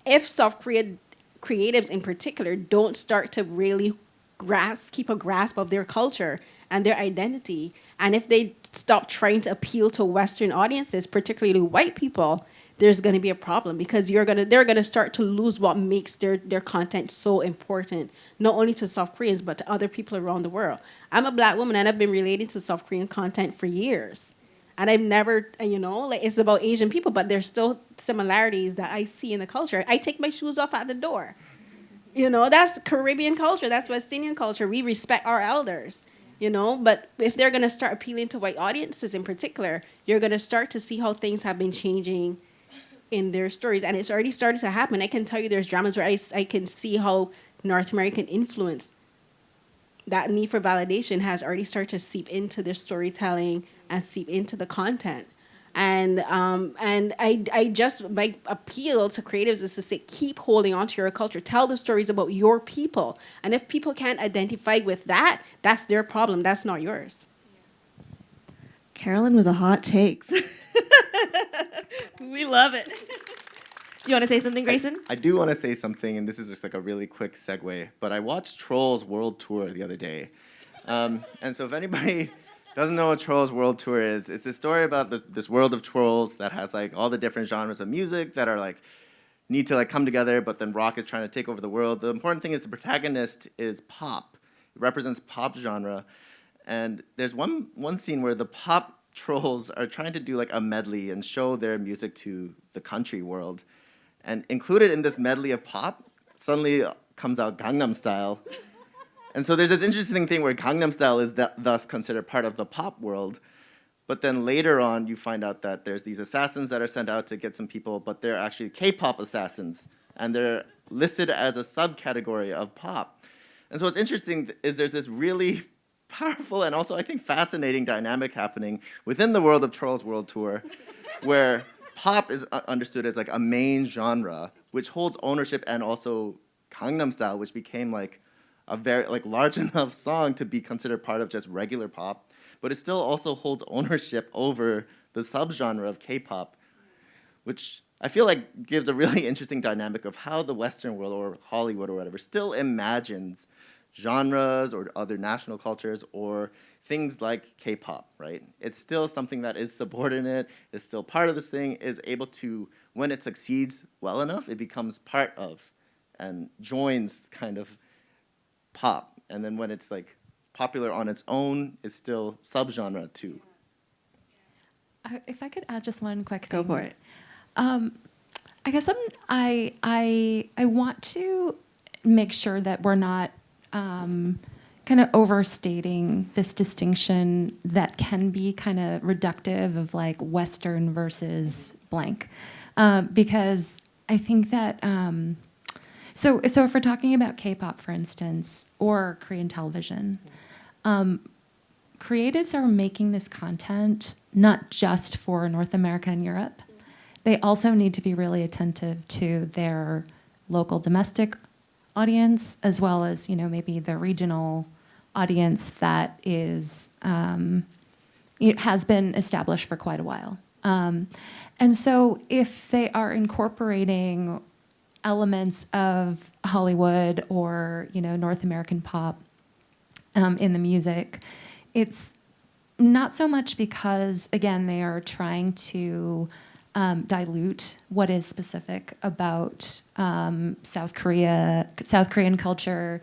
if South Korean creatives in particular don't start to really keep a grasp of their culture and their identity, and if they stop trying to appeal to Western audiences, particularly white people, there's going to be a problem because they're going to start to lose what makes their content so important, not only to South Koreans but to other people around the world. I'm a black woman and I've been relating to South Korean content for years, and I've never, it's about Asian people, but there's still similarities that I see in the culture. I take my shoes off at the door. That's Caribbean culture. That's West Indian culture. We respect our elders, But if they're going to start appealing to white audiences in particular, you're going to start to see how things have been changing in their stories. And it's already started to happen. I can tell you there's dramas where I can see how North American influence, that need for validation, has already started to seep into their storytelling and seep into the content. And I just, my appeal to creatives is to say, keep holding on to your culture. Tell the stories about your people. And if people can't identify with that, that's their problem. That's not yours. Carolyn with the hot takes. We love it. you want to say something, Grayson? I do want to say something, and this is just like a really quick segue, but I watched Trolls World Tour the other day. And so if anybody doesn't know what Trolls World Tour is, it's this story about this world of trolls that has like all the different genres of music that are like need to like come together, but then rock is trying to take over the world. The important thing is the protagonist is pop. It represents pop genre. And there's one scene where the pop trolls are trying to do like a medley and show their music to the country world. And included in this medley of pop, suddenly comes out Gangnam Style. And so there's this interesting thing where Gangnam Style is thus considered part of the pop world. But then later on, you find out that there's these assassins that are sent out to get some people, but they're actually K-pop assassins. And they're listed as a subcategory of pop. And so what's interesting is there's this really powerful and also, I think, fascinating dynamic happening within the world of Trolls World Tour, where pop is understood as like a main genre, which holds ownership, and also Gangnam Style, which became like a very like large enough song to be considered part of just regular pop, but it still also holds ownership over the subgenre of K-pop, which I feel like gives a really interesting dynamic of how the Western world or Hollywood or whatever still imagines genres or other national cultures or things like K-pop, right? It's still something that is subordinate, is still part of this thing, is able to, when it succeeds well enough, it becomes part of and joins kind of pop. And then when it's like popular on its own, it's still subgenre too. If I could add just one quick thing. Go for it. I guess I want to make sure that we're not kind of overstating this distinction that can be kind of reductive of like Western versus blank, because I think that so if we're talking about K-pop, for instance, or Korean television, creatives are making this content not just for North America and Europe. They also need to be really attentive to their local domestic audience, as well as, you know, maybe the regional audience that is it has been established for quite a while. And so if they are incorporating elements of Hollywood or, you know, North American pop in the music, it's not so much because, again, they are trying to dilute what is specific about South Korean culture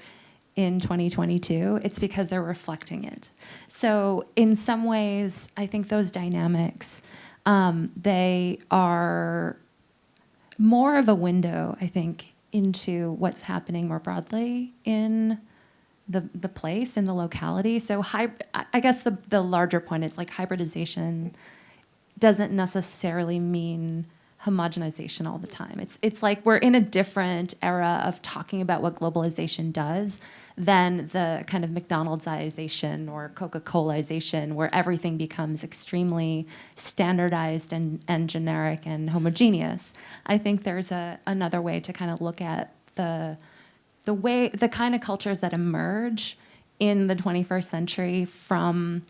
in 2022. It's because they're reflecting it. So in some ways, I think those dynamics, they are more of a window, I think, into what's happening more broadly in the place, in the locality. So I guess the larger point is like hybridization doesn't necessarily mean homogenization all the time. It's like we're in a different era of talking about what globalization does than the kind of McDonald'sization or Coca-Colaization, where everything becomes extremely standardized and generic and homogeneous. I think there's another way to kind of look at the kind of cultures that emerge in the 21st century from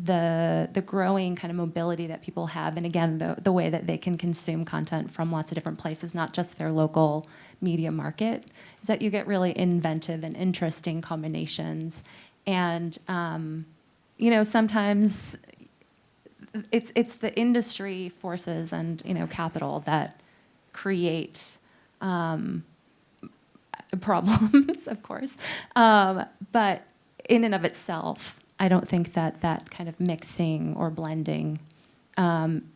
the growing kind of mobility that people have, and again, the way that they can consume content from lots of different places, not just their local media market, is that you get really inventive and interesting combinations. And you know, sometimes it's the industry forces and, you know, capital that create problems, of course. But in and of itself, I don't think that kind of mixing or blending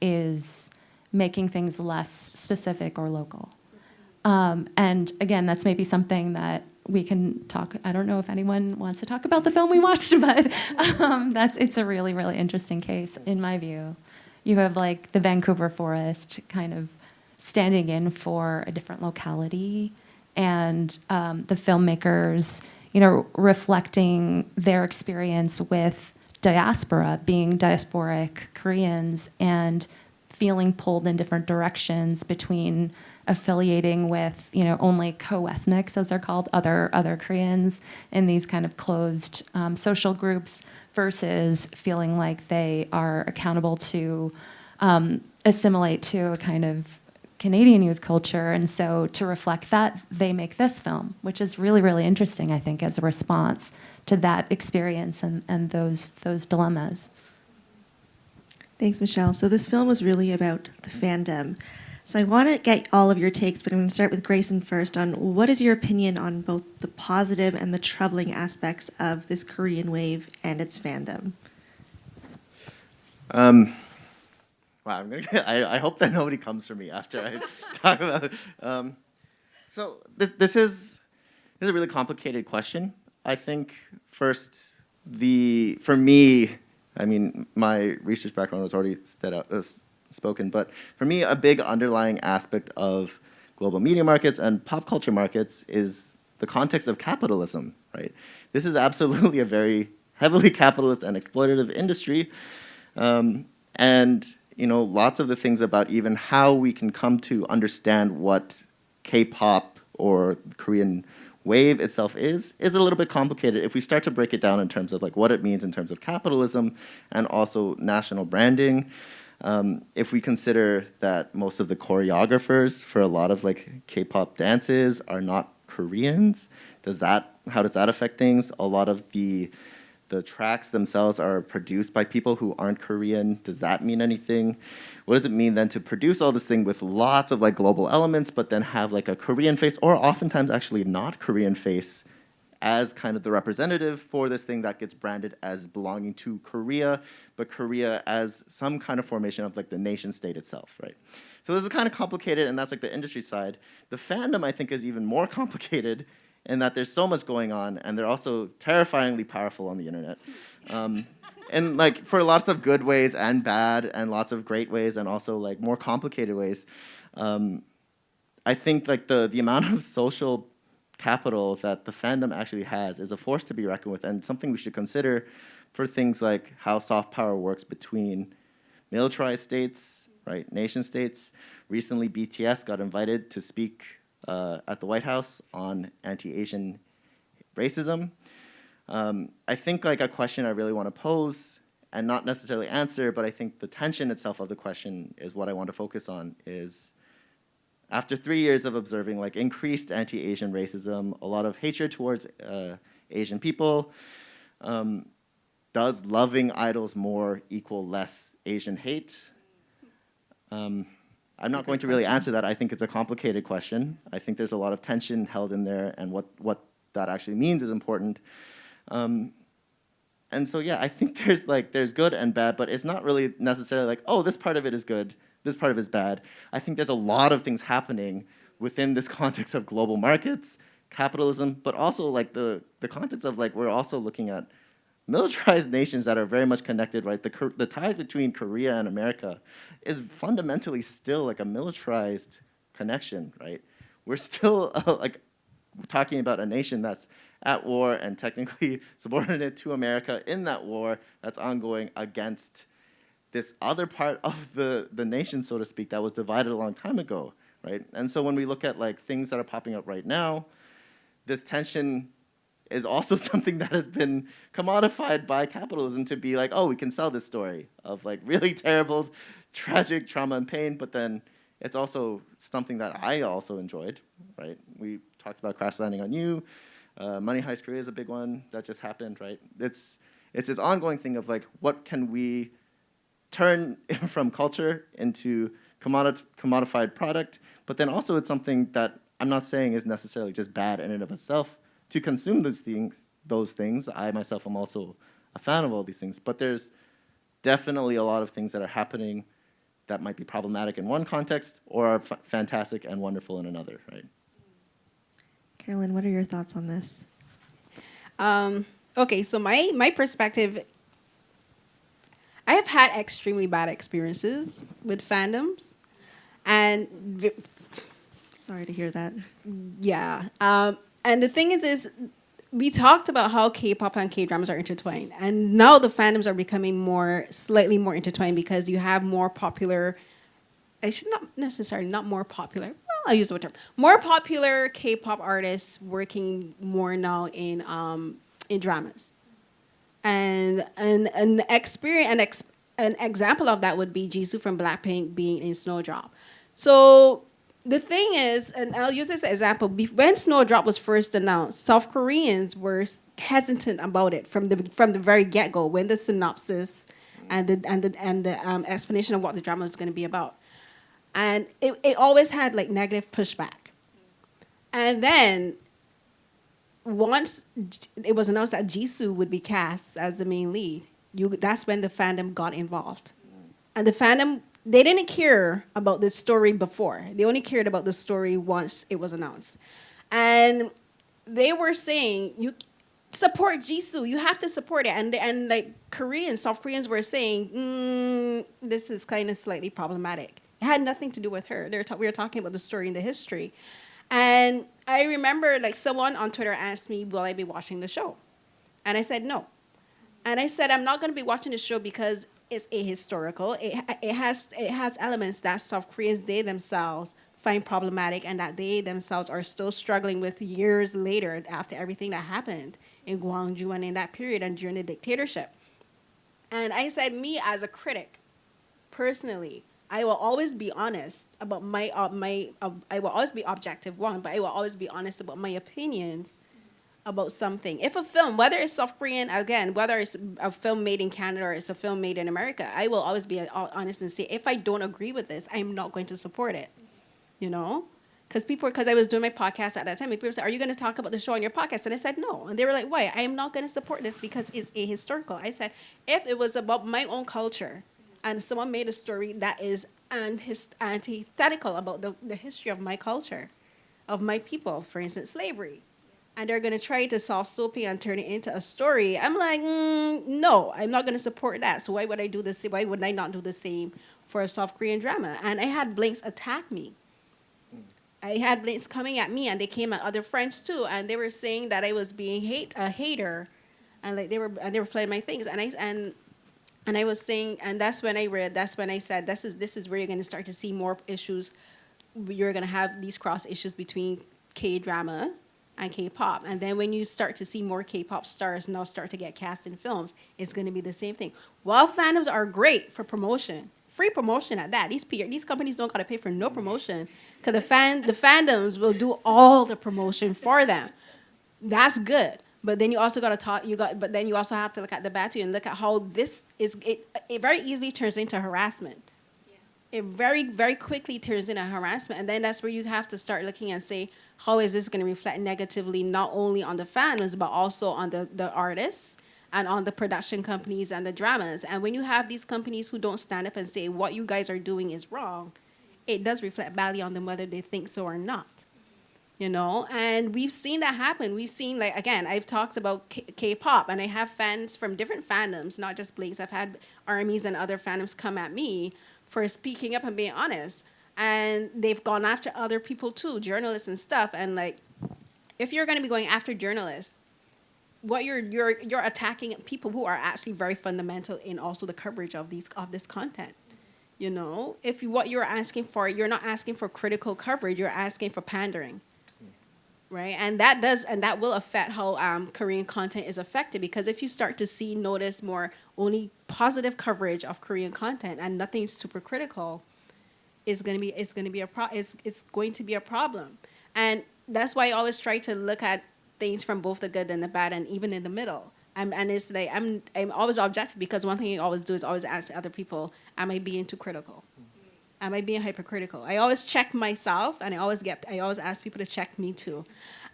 is making things less specific or local. And again, that's maybe something that we can talk. I don't know if anyone wants to talk about the film we watched, but it's a really, really interesting case in my view. You have like the Vancouver Forest kind of standing in for a different locality, and the filmmakers, you know, reflecting their experience with diaspora, being diasporic Koreans, and feeling pulled in different directions between affiliating with, you know, only co-ethnics, as they're called, other Koreans in these kind of closed social groups, versus feeling like they are accountable to assimilate to a kind of Canadian youth culture. And so to reflect that, they make this film, which is really, really interesting, I think, as a response to that experience and those dilemmas. Thanks, Michelle. So this film was really about the fandom. So I want to get all of your takes, but I'm going to start with Grayson first on what is your opinion on both the positive and the troubling aspects of this Korean wave and its fandom? Wow, I hope that nobody comes for me after I talk about it. So this is a really complicated question. I think first, for me, I mean, my research background was already spoken, but for me, a big underlying aspect of global media markets and pop culture markets is the context of capitalism, right? This is absolutely a very heavily capitalist and exploitative industry, and lots of the things about even how we can come to understand what K-pop or Korean wave itself is a little bit complicated if we start to break it down in terms of like what it means in terms of capitalism and also national branding. If we consider that most of the choreographers for a lot of like K-pop dances are not Koreans, how does that affect things? A lot of the tracks themselves are produced by people who aren't Korean. Does that mean anything? What does it mean then to produce all this thing with lots of like global elements, but then have like a Korean face, or oftentimes actually not Korean face, as kind of the representative for this thing that gets branded as belonging to Korea, but Korea as some kind of formation of like the nation state itself, right? So this is kind of complicated, and that's like the industry side. The fandom, I think, is even more complicated in that there's so much going on, and they're also terrifyingly powerful on the internet. And like for lots of good ways and bad, and lots of great ways, and also like more complicated ways. I think like the amount of social capital that the fandom actually has is a force to be reckoned with, and something we should consider for things like how soft power works between militarized states, right, nation states. Recently, BTS got invited to speak at the White House on anti-Asian racism. I think like a question I really want to pose, and not necessarily answer, but I think the tension itself of the question is what I want to focus on, is after 3 years of observing like increased anti-Asian racism, a lot of hatred towards Asian people, does loving idols more equal less Asian hate? I'm not going to really answer that. I think it's a complicated question. I think there's a lot of tension held in there, and what that actually means is important. And so yeah, I think there's good and bad, but it's not really necessarily like, oh, this part of it is good, this part of it is bad. I think there's a lot of things happening within this context of global markets, capitalism, but also like the context of like we're also looking at militarized nations that are very much connected, right? The ties between Korea and America is fundamentally still like a militarized connection, right? We're still like talking about a nation that's at war and technically subordinate to America in that war that's ongoing against this other part of the nation, so to speak, that was divided a long time ago, right? And so when we look at like things that are popping up right now, this tension is also something that has been commodified by capitalism to be like, oh, we can sell this story of like really terrible, tragic trauma and pain, but then it's also something that I also enjoyed, right? We talked about Crash Landing on You. Money Heist Korea is a big one that just happened, right? It's this ongoing thing of like, what can we turn from culture into commodified product, but then also it's something that I'm not saying is necessarily just bad in and of itself to consume those things. I myself am also a fan of all these things, but there's definitely a lot of things that are happening that might be problematic in one context or are fantastic and wonderful in another, right? Carolyn, what are your thoughts on this? Okay, so my perspective, I have had extremely bad experiences with fandoms, and Sorry to hear that. yeah. And the thing is we talked about how K-pop and K-dramas are intertwined, and now the fandoms are becoming slightly more intertwined because you have more popular. I should not necessarily not more popular. Well, I'll use the term more popular K-pop artists working more now in dramas, and an example of that would be Jisoo from Blackpink being in Snowdrop. So the thing is, and I'll use this example. When Snowdrop was first announced, South Koreans were hesitant about it from the very get go. When the synopsis and the explanation of what the drama was going to be about, and it always had like negative pushback. And then once it was announced that Jisoo would be cast as the main lead, that's when the fandom got involved, and the fandom. They didn't care about the story before. They only cared about the story once it was announced. And they were saying, you support Jisoo. You have to support it. And like South Koreans were saying, this is kind of slightly problematic. It had nothing to do with her. We were talking about the story and the history. And I remember like someone on Twitter asked me, will I be watching the show? And I said no. And I said, I'm not going to be watching the show because it's ahistorical. It has elements that South Koreans, they themselves find problematic, and that they themselves are still struggling with years later after everything that happened in Gwangju and in that period and during the dictatorship. And I said, me as a critic, personally, I will always be honest about I will always be objective, one, but I will always be honest about my opinions about something. If a film, whether it's South Korean, again, whether it's a film made in Canada or it's a film made in America, I will always be honest and say, if I don't agree with this, I'm not going to support it, you know? Because I was doing my podcast at that time, and people said, are you going to talk about the show on your podcast? And I said, no. And they were like, why? I am not going to support this because it's ahistorical. I said, if it was about my own culture and someone made a story that is antithetical about the history of my culture, of my people, for instance, slavery, and they're going to try to solve soapy and turn it into a story, I'm like, no, I'm not going to support that. So why would I do this? Why would I not do the same for a South Korean drama? And I had blinks attack me. I had blinks coming at me, and they came at other friends too, and they were saying that I was being a hater, and like they were flying my things, and I was saying, and that's when I said, this is where you're going to start to see more issues. You're going to have these cross issues between K-drama and K-pop. And then when you start to see more K-pop stars now start to get cast in films, it's going to be the same thing. While fandoms are great for promotion, free promotion at that, these companies don't got to pay for no promotion, because the fandoms will do all the promotion for them. That's good. But then you also got to talk. But then you also have to look at the battery and look at how this is. It very easily turns into harassment. It very, very quickly turns into harassment. And then that's where you have to start looking and say, how is this going to reflect negatively not only on the fans, but also on the artists and on the production companies and the dramas. And when you have these companies who don't stand up and say what you guys are doing is wrong, it does reflect badly on them whether they think so or not. You know, and we've seen that happen. We've seen, like, again, I've talked about K-pop, and I have fans from different fandoms, not just Blinks. I've had armies and other fandoms come at me for speaking up and being honest. And they've gone after other people too, journalists and stuff. And like, if you're going to be going after journalists, what you're attacking people who are actually very fundamental in also the coverage of this content. You know, if what you're asking for, you're not asking for critical coverage, you're asking for pandering. Right, and that will affect how Korean content is affected, because if you start to notice more only positive coverage of Korean content and nothing super critical, it's going to be a problem, and that's why I always try to look at things from both the good and the bad, and even in the middle. And it's like I'm always objective, because one thing I always do is always ask other people, am I being too critical? Am I being hypercritical? I always check myself, and I always ask people to check me too.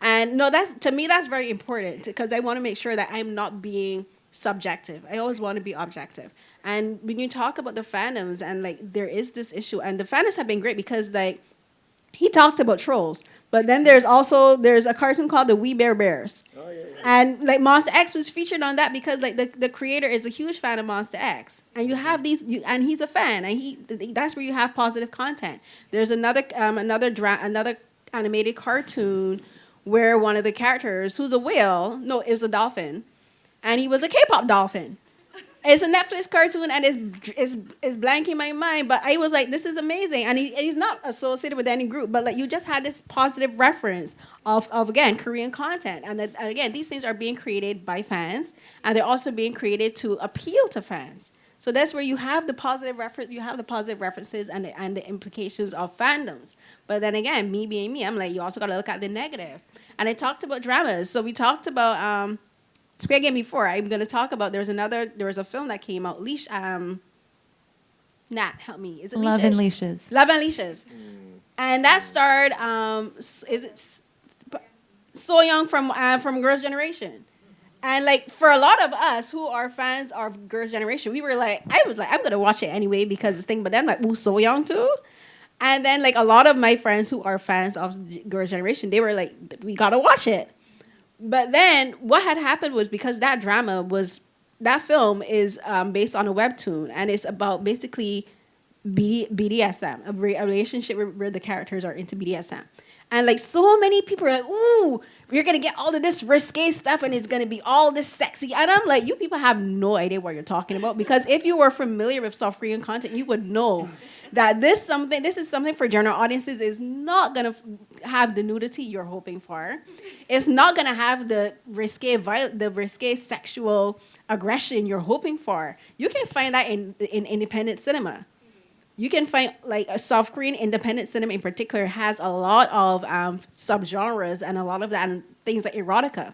And no, to me that's very important, because I want to make sure that I'm not being subjective. I always want to be objective. And when you talk about the fandoms, and like there is this issue, and the fandoms have been great, because like he talked about trolls, but then there's a cartoon called the We Bare Bears. Oh, yeah. And like Monster X was featured on that because like the creator is a huge fan of Monster X, and you have and he's a fan, and that's where you have positive content. There's another animated cartoon where one of the characters, who's a whale, no, it was a dolphin, and he was a K-pop dolphin. It's a Netflix cartoon, and it's blanking my mind, but I was like, this is amazing. And he's not associated with any group, but like you just had this positive reference of again, Korean content. And again, these things are being created by fans, and they're also being created to appeal to fans. So that's where you have the positive references and the implications of fandoms. But then again, me being me, I'm like, you also got to look at the negative. And I talked about dramas. So we talked about Squid Game before. I'm going to talk about, there was a film that came out, Nat, help me. Is it Love and Leashes. Love and Leashes. And that starred, So Young from Girls' Generation. And like for a lot of us who are fans of Girls' Generation, I was like, I'm gonna watch it anyway because it's thing. But then I'm like, ooh, So Young too. And then like a lot of my friends who are fans of Girls' Generation, they were like, we gotta watch it. But then what had happened was because that film is based on a webtoon, and it's about basically BDSM, a relationship where the characters are into BDSM. And like so many people are like, ooh, we're gonna get all of this risque stuff and it's gonna be all this sexy. And I'm like, you people have no idea what you're talking about, because if you were familiar with South Korean content, you would know that this is something for general audiences. Is not gonna have the nudity you're hoping for. It's not gonna have the risque sexual aggression you're hoping for. You can find that in independent cinema. You can find like a South Korean independent cinema in particular has a lot of subgenres and a lot of that and things like erotica.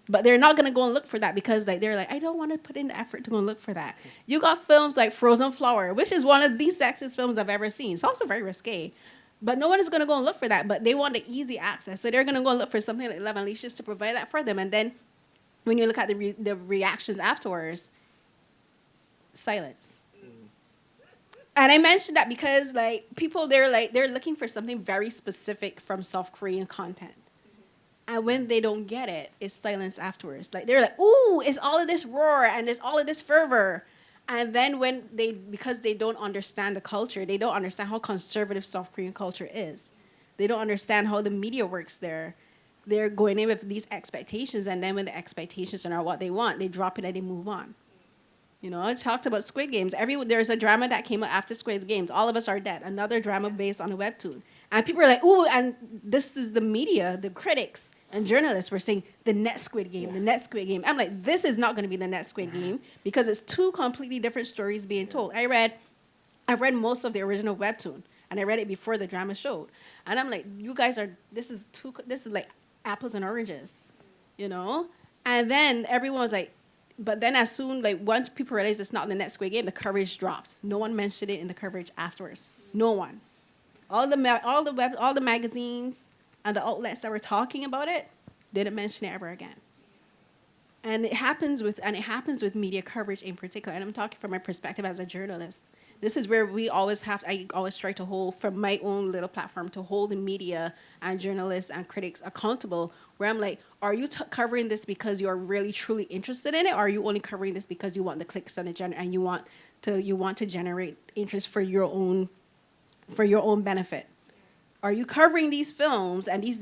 But they're not gonna go and look for that because like they're like, I don't want to put in the effort to go and look for that. You got films like Frozen Flower, which is one of the sexiest films I've ever seen. It's also very risque. But no one is gonna go and look for that. But they want the easy access. So they're gonna go and look for something like Love and Leashes to provide that for them. And then when you look at the reactions afterwards, silence. And I mentioned that because like people, they're looking for something very specific from South Korean content. And when they don't get it, it's silence afterwards. Like they're like, ooh, it's all of this roar and it's all of this fervor. And then because they don't understand the culture, they don't understand how conservative South Korean culture is. They don't understand how the media works there. They're going in with these expectations, and then when the expectations are not what they want, they drop it and they move on. You know, I talked about Squid Games. There's a drama that came out after Squid Games. All of Us Are Dead, another drama based on a webtoon. And people are like, ooh, and this is the media, the critics and journalists were saying, the next Squid Game, the next Squid Game. I'm like, this is not going to be the next Squid Game because it's two completely different stories being told. I've read most of the original webtoon, and I read it before the drama showed. And I'm like, you guys this is like apples and oranges, you know? And then everyone was like, but then as soon, like once people realized it's not the next Squid Game, the coverage dropped. No one mentioned it in the coverage afterwards. No one. All the magazines and the outlets that were talking about it didn't mention it ever again. And it happens with media coverage in particular. And I'm talking from my perspective as a journalist. This is where I always try to hold, from my own little platform, to hold the media and journalists and critics accountable, where I'm like, are you covering this because you're really truly interested in it, or are you only covering this because you want the clicks and you want to generate interest for your own benefit? Are you covering these films and these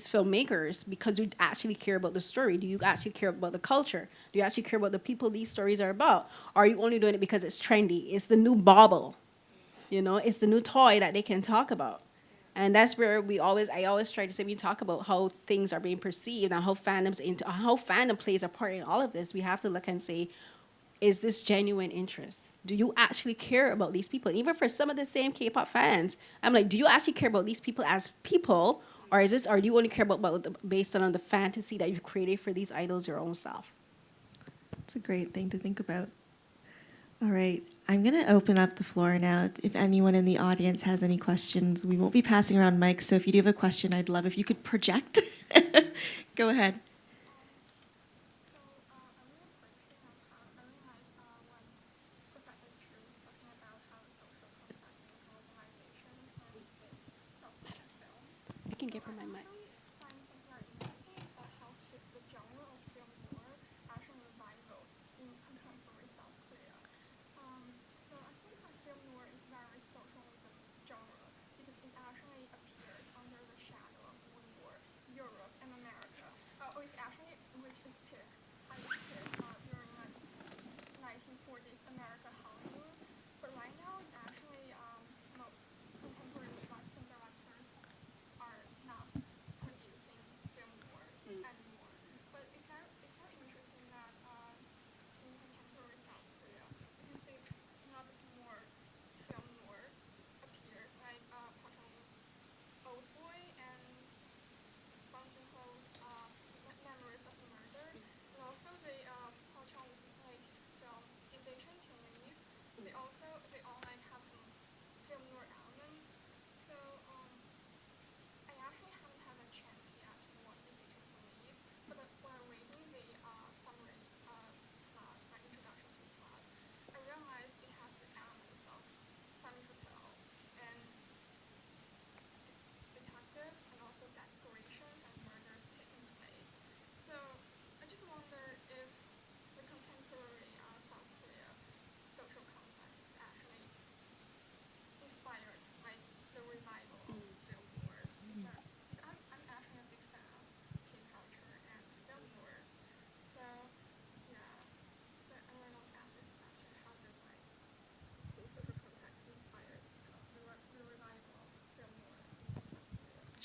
filmmakers because you actually care about the story? Do you actually care about the culture? Do you actually care about the people these stories are about? Or are you only doing it because it's trendy? It's the new bauble. You know, it's the new toy that they can talk about. And that's where I always try to say, we talk about how things are being perceived and how fandom plays a part in all of this. We have to look and say, is this genuine interest? Do you actually care about these people? And even for some of the same K-pop fans, I'm like, do you actually care about these people as people? Or do you only care about based on the fantasy that you've created for these idols your own self? It's a great thing to think about. All right, I'm going to open up the floor now. If anyone in the audience has any questions, we won't be passing around mics, so if you do have a question, I'd love if you could project. Go ahead. I can give her my mic.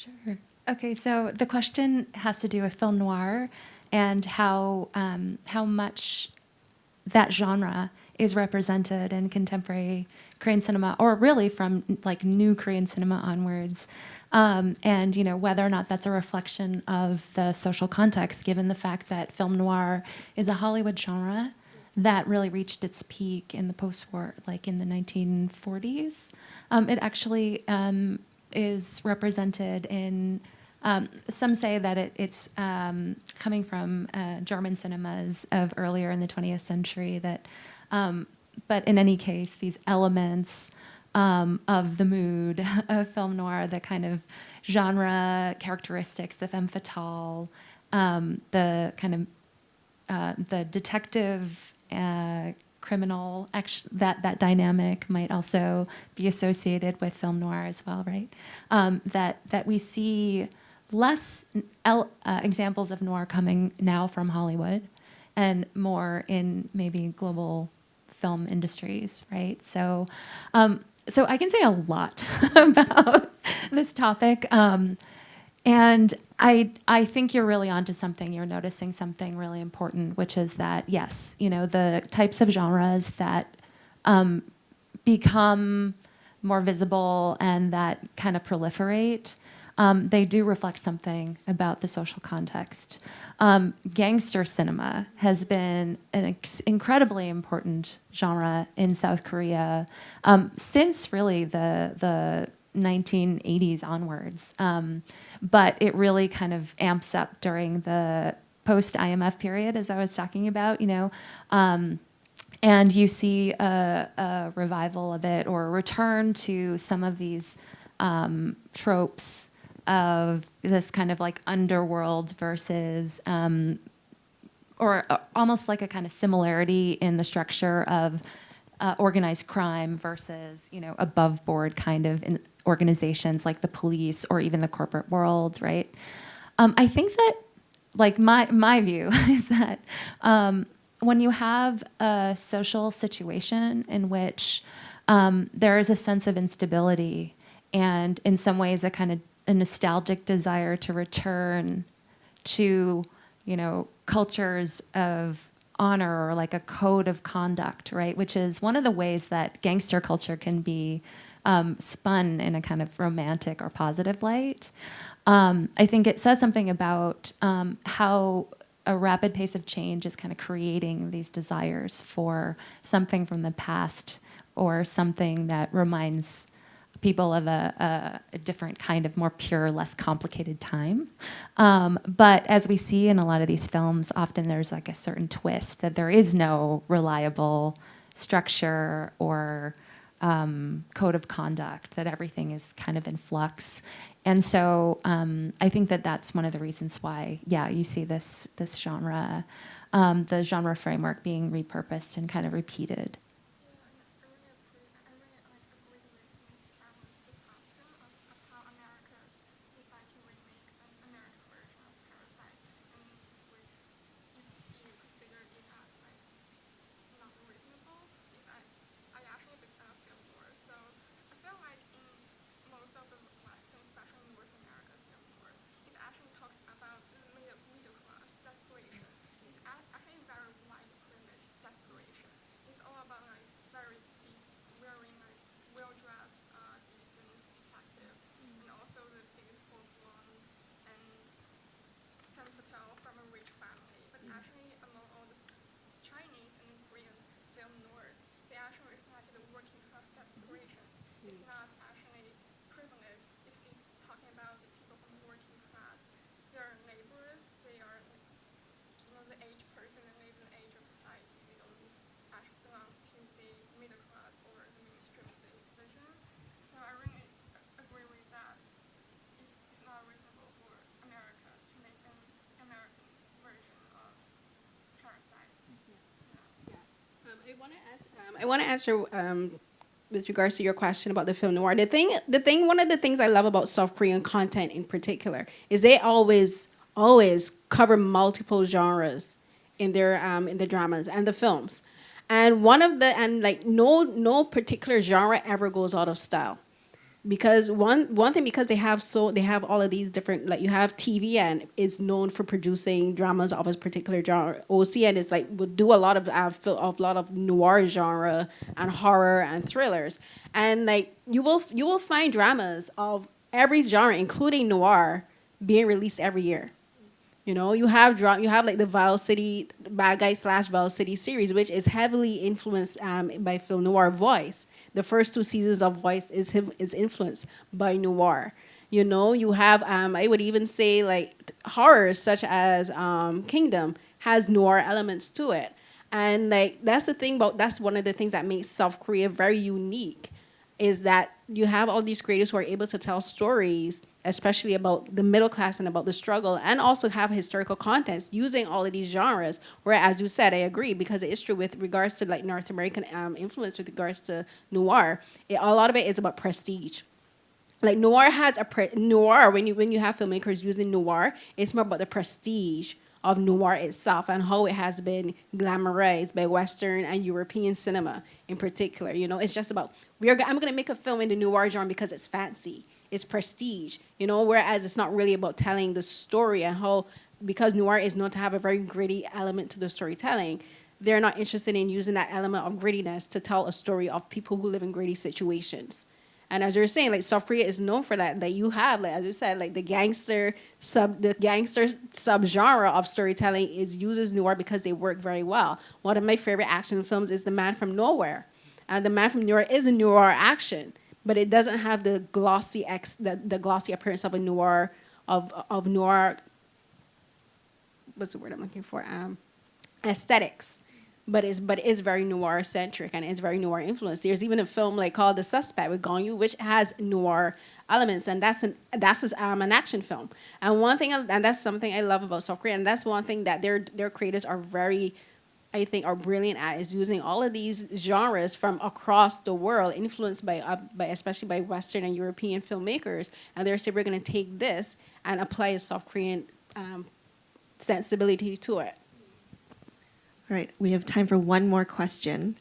Sure. Okay, so the question has to do with film noir and how much that genre is represented in contemporary Korean cinema, or really from like new Korean cinema onwards, and whether or not that's a reflection of the social context, given the fact that film noir is a Hollywood genre that really reached its peak in the post-war, like in the 1940s. It actually is represented in. Some say that it's coming from German cinemas of earlier in the 20th century. But in any case, these elements of the mood of film noir, the kind of genre characteristics, the femme fatale, the kind of the detective criminal, that dynamic might also be associated with film noir as well, right? That we see less examples of noir coming now from Hollywood and more in maybe global film industries, right? So I can say a lot about this topic. And I think you're really onto something. You're noticing something really important, which is that, yes, the types of genres that become more visible and that kind of proliferate, they do reflect something about the social context. Gangster cinema has been an incredibly important genre in South Korea since really the 1980s onwards. But it really kind of amps up during the post-IMF period, as I was talking about, and you see a revival of it, or a return to some of these tropes of this kind of like underworld versus, or almost like a kind of similarity in the structure of organized crime versus, above board kind of organizations like the police or even the corporate world, right? I think that, like, my view is that when you have a social situation in which there is a sense of instability and in some ways a kind of a nostalgic desire to return to, cultures of honor, or like a code of conduct, right? Which is one of the ways that gangster culture can be spun in a kind of romantic or positive light. I think it says something about how a rapid pace of change is kind of creating these desires for something from the past, or something that reminds people of a different kind of more pure, less complicated time. But as we see in a lot of these films, often there's like a certain twist that there is no reliable structure or code of conduct, that everything is kind of in flux. And so I think that that's one of the reasons why, you see this genre, the genre framework being repurposed and kind of repeated. I want to answer with regards to your question about the film noir. One of the things I love about South Korean content in particular is they always cover multiple genres in the dramas and the films, and no particular genre ever goes out of style. because one thing, because they have all of these different, like you have TVN is known for producing dramas of a particular genre. OCN is like would do a lot of noir genre and horror and thrillers, and like you will find dramas of every genre, including noir, being released every year. You know, you have like the Vile City Bad Guy / Vile City series, which is heavily influenced by film noir voice. The first 2 seasons of Voice is influenced by noir. You know, you have I would even say like horrors such as Kingdom has noir elements to it, and like that's one of the things that makes South Korea very unique, is that you have all these creators who are able to tell stories, especially about the middle class and about the struggle, and also have historical context using all of these genres. Where, as you said, I agree, because it is true with regards to like North American influence with regards to noir. A lot of it is about prestige. Like noir has noir, when you have filmmakers using noir, it's more about the prestige of noir itself and how it has been glamorized by Western and European cinema in particular. You know, it's just about I'm going to make a film in the noir genre because it's fancy, it's prestige. You know, whereas it's not really about telling the story, and how, because noir is known to have a very gritty element to the storytelling, they're not interested in using that element of grittiness to tell a story of people who live in gritty situations. And as you're saying, like South Korea is known for that. That you have, like as you said, like the gangster subgenre of storytelling uses noir because they work very well. One of my favorite action films is The Man from Nowhere, and The Man from Nowhere is a noir action, but it doesn't have the glossy the glossy appearance of a noir of noir. What's the word I'm looking for? Aesthetics. But it's very noir centric, and it's very noir influenced. There's even a film like called The Suspect with Gong Yoo, which has noir elements, and that's an action film. And that's something I love about South Korea, and that's one thing that their creators are very, I think, are brilliant at, is using all of these genres from across the world, influenced by especially by Western and European filmmakers, and they're saying we're going to take this and apply a South Korean sensibility to it. All right, we have time for one more question.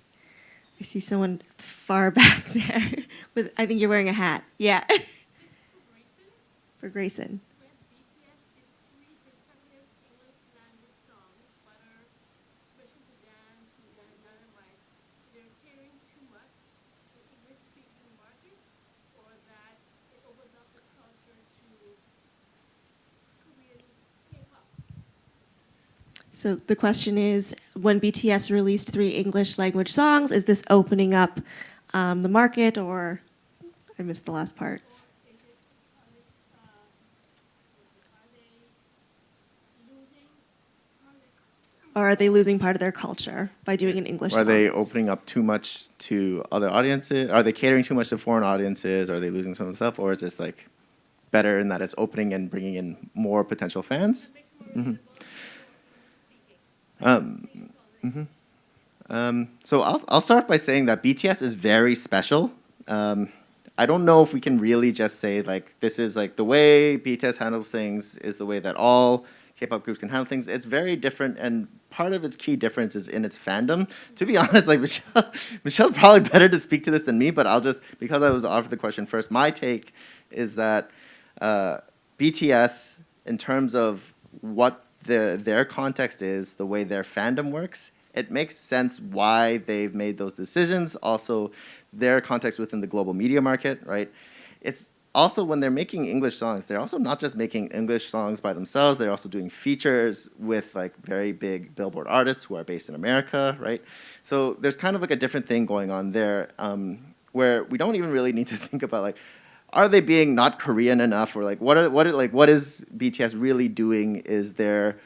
I see someone far back there. I think you're wearing a hat. Yeah. For Grayson. So the question is, when BTS released 3 English language songs, is this opening up the market, or I missed the last part? Or are they losing part of their culture by doing an English song? Are they opening up too much to other audiences? Are they catering too much to foreign audiences? Are they losing some of the stuff? Or is this like better in that it's opening and bringing in more potential fans? Mm-hmm. So I'll start by saying that BTS is very special. I don't know if we can really just say like this is like the way BTS handles things is the way that all K-pop groups can handle things. It's very different, and part of its key difference is in its fandom. To be honest, like Michelle's probably better to speak to this than me, but I'll just, because I was offered the question first, my take is that BTS, in terms of what their context is, the way their fandom works, it makes sense why they've made those decisions. Also, their context within the global media market, right? It's also, when they're making English songs, they're also not just making English songs by themselves, they're also doing features with like very big Billboard artists who are based in America, right? So there's kind of like a different thing going on there, where we don't even really need to think about like, are they being not Korean enough, or like what is BTS really doing? Is they're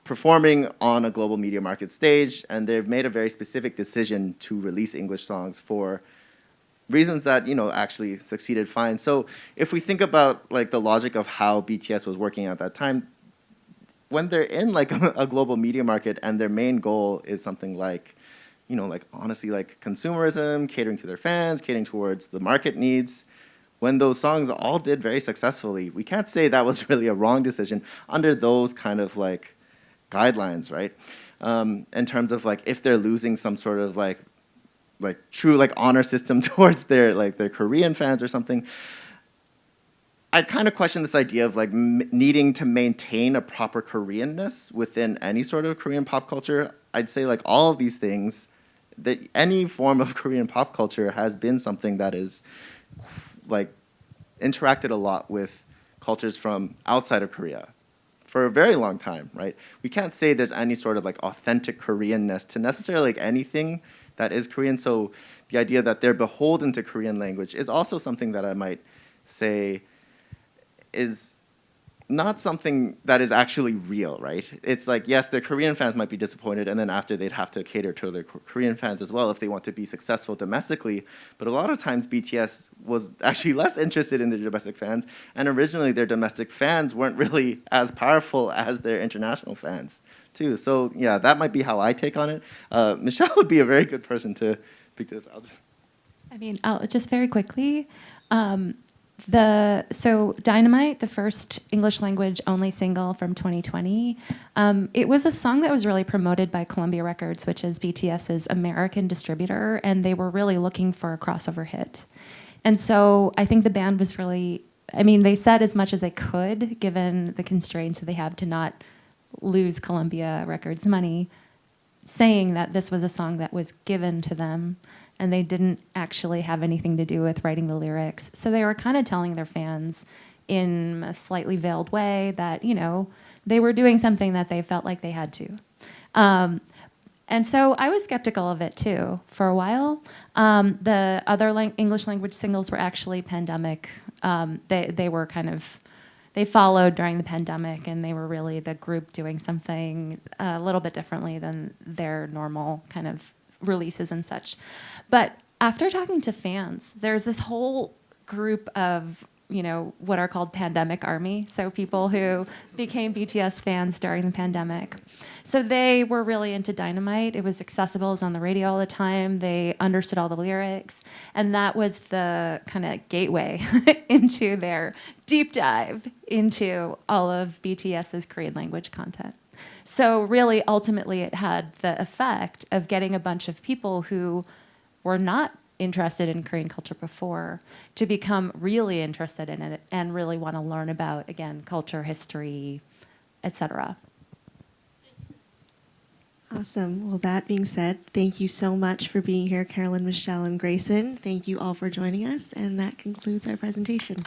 performing on a global media market stage, and they've made a very specific decision to release English songs for reasons that, you know, actually succeeded fine. So if we think about like the logic of how BTS was working at that time, when they're in like a global media market and their main goal is something like, you know, like honestly like consumerism, catering to their fans, catering towards the market needs, when those songs all did very successfully, we can't say that was really a wrong decision under those kind of like guidelines, right? In terms of like if they're losing some sort of like, like true like honor system towards their Korean fans or something. I kind of question this idea of like needing to maintain a proper Koreanness within any sort of Korean pop culture. I'd say like all of these things, that any form of Korean pop culture has been something that is like interacted a lot with cultures from outside of Korea for a very long time, right? We can't say there's any sort of like authentic Koreanness to necessarily like anything that is Korean. So the idea that they're beholden to Korean language is also something that I might say is not something that is actually real, right? It's like, yes, their Korean fans might be disappointed, and then after they'd have to cater to their Korean fans as well if they want to be successful domestically. But a lot of times BTS was actually less interested in their domestic fans, and originally their domestic fans weren't really as powerful as their international fans too. So yeah, that might be how I take on it. Michelle would be a very good person to pick this out. I mean, I'll just very quickly. So Dynamite, the first English language only single from 2020, it was a song that was really promoted by Columbia Records, which is BTS's American distributor, and they were really looking for a crossover hit. And so I think the band was really, I mean, they said as much as they could, given the constraints that they have to not lose Columbia Records money, saying that this was a song that was given to them, and they didn't actually have anything to do with writing the lyrics. So they were kind of telling their fans in a slightly veiled way that, you know, they were doing something that they felt like they had to. And so I was skeptical of it too for a while. The other English language singles were actually pandemic. They were kind of, they followed during the pandemic, and they were really the group doing something a little bit differently than their normal kind of releases and such. But after talking to fans, there's this whole group of, you know, what are called pandemic army. So people who became BTS fans during the pandemic. So they were really into Dynamite. It was accessible, it was on the radio all the time. They understood all the lyrics. And that was the kind of gateway into their deep dive into all of BTS's Korean language content. So really, ultimately, it had the effect of getting a bunch of people who were not interested in Korean culture before to become really interested in it and really want to learn about, again, culture, history, etc. Awesome. Well, that being said, thank you so much for being here, Carolyn, Michelle, and Grayson. Thank you all for joining us, and that concludes our presentation.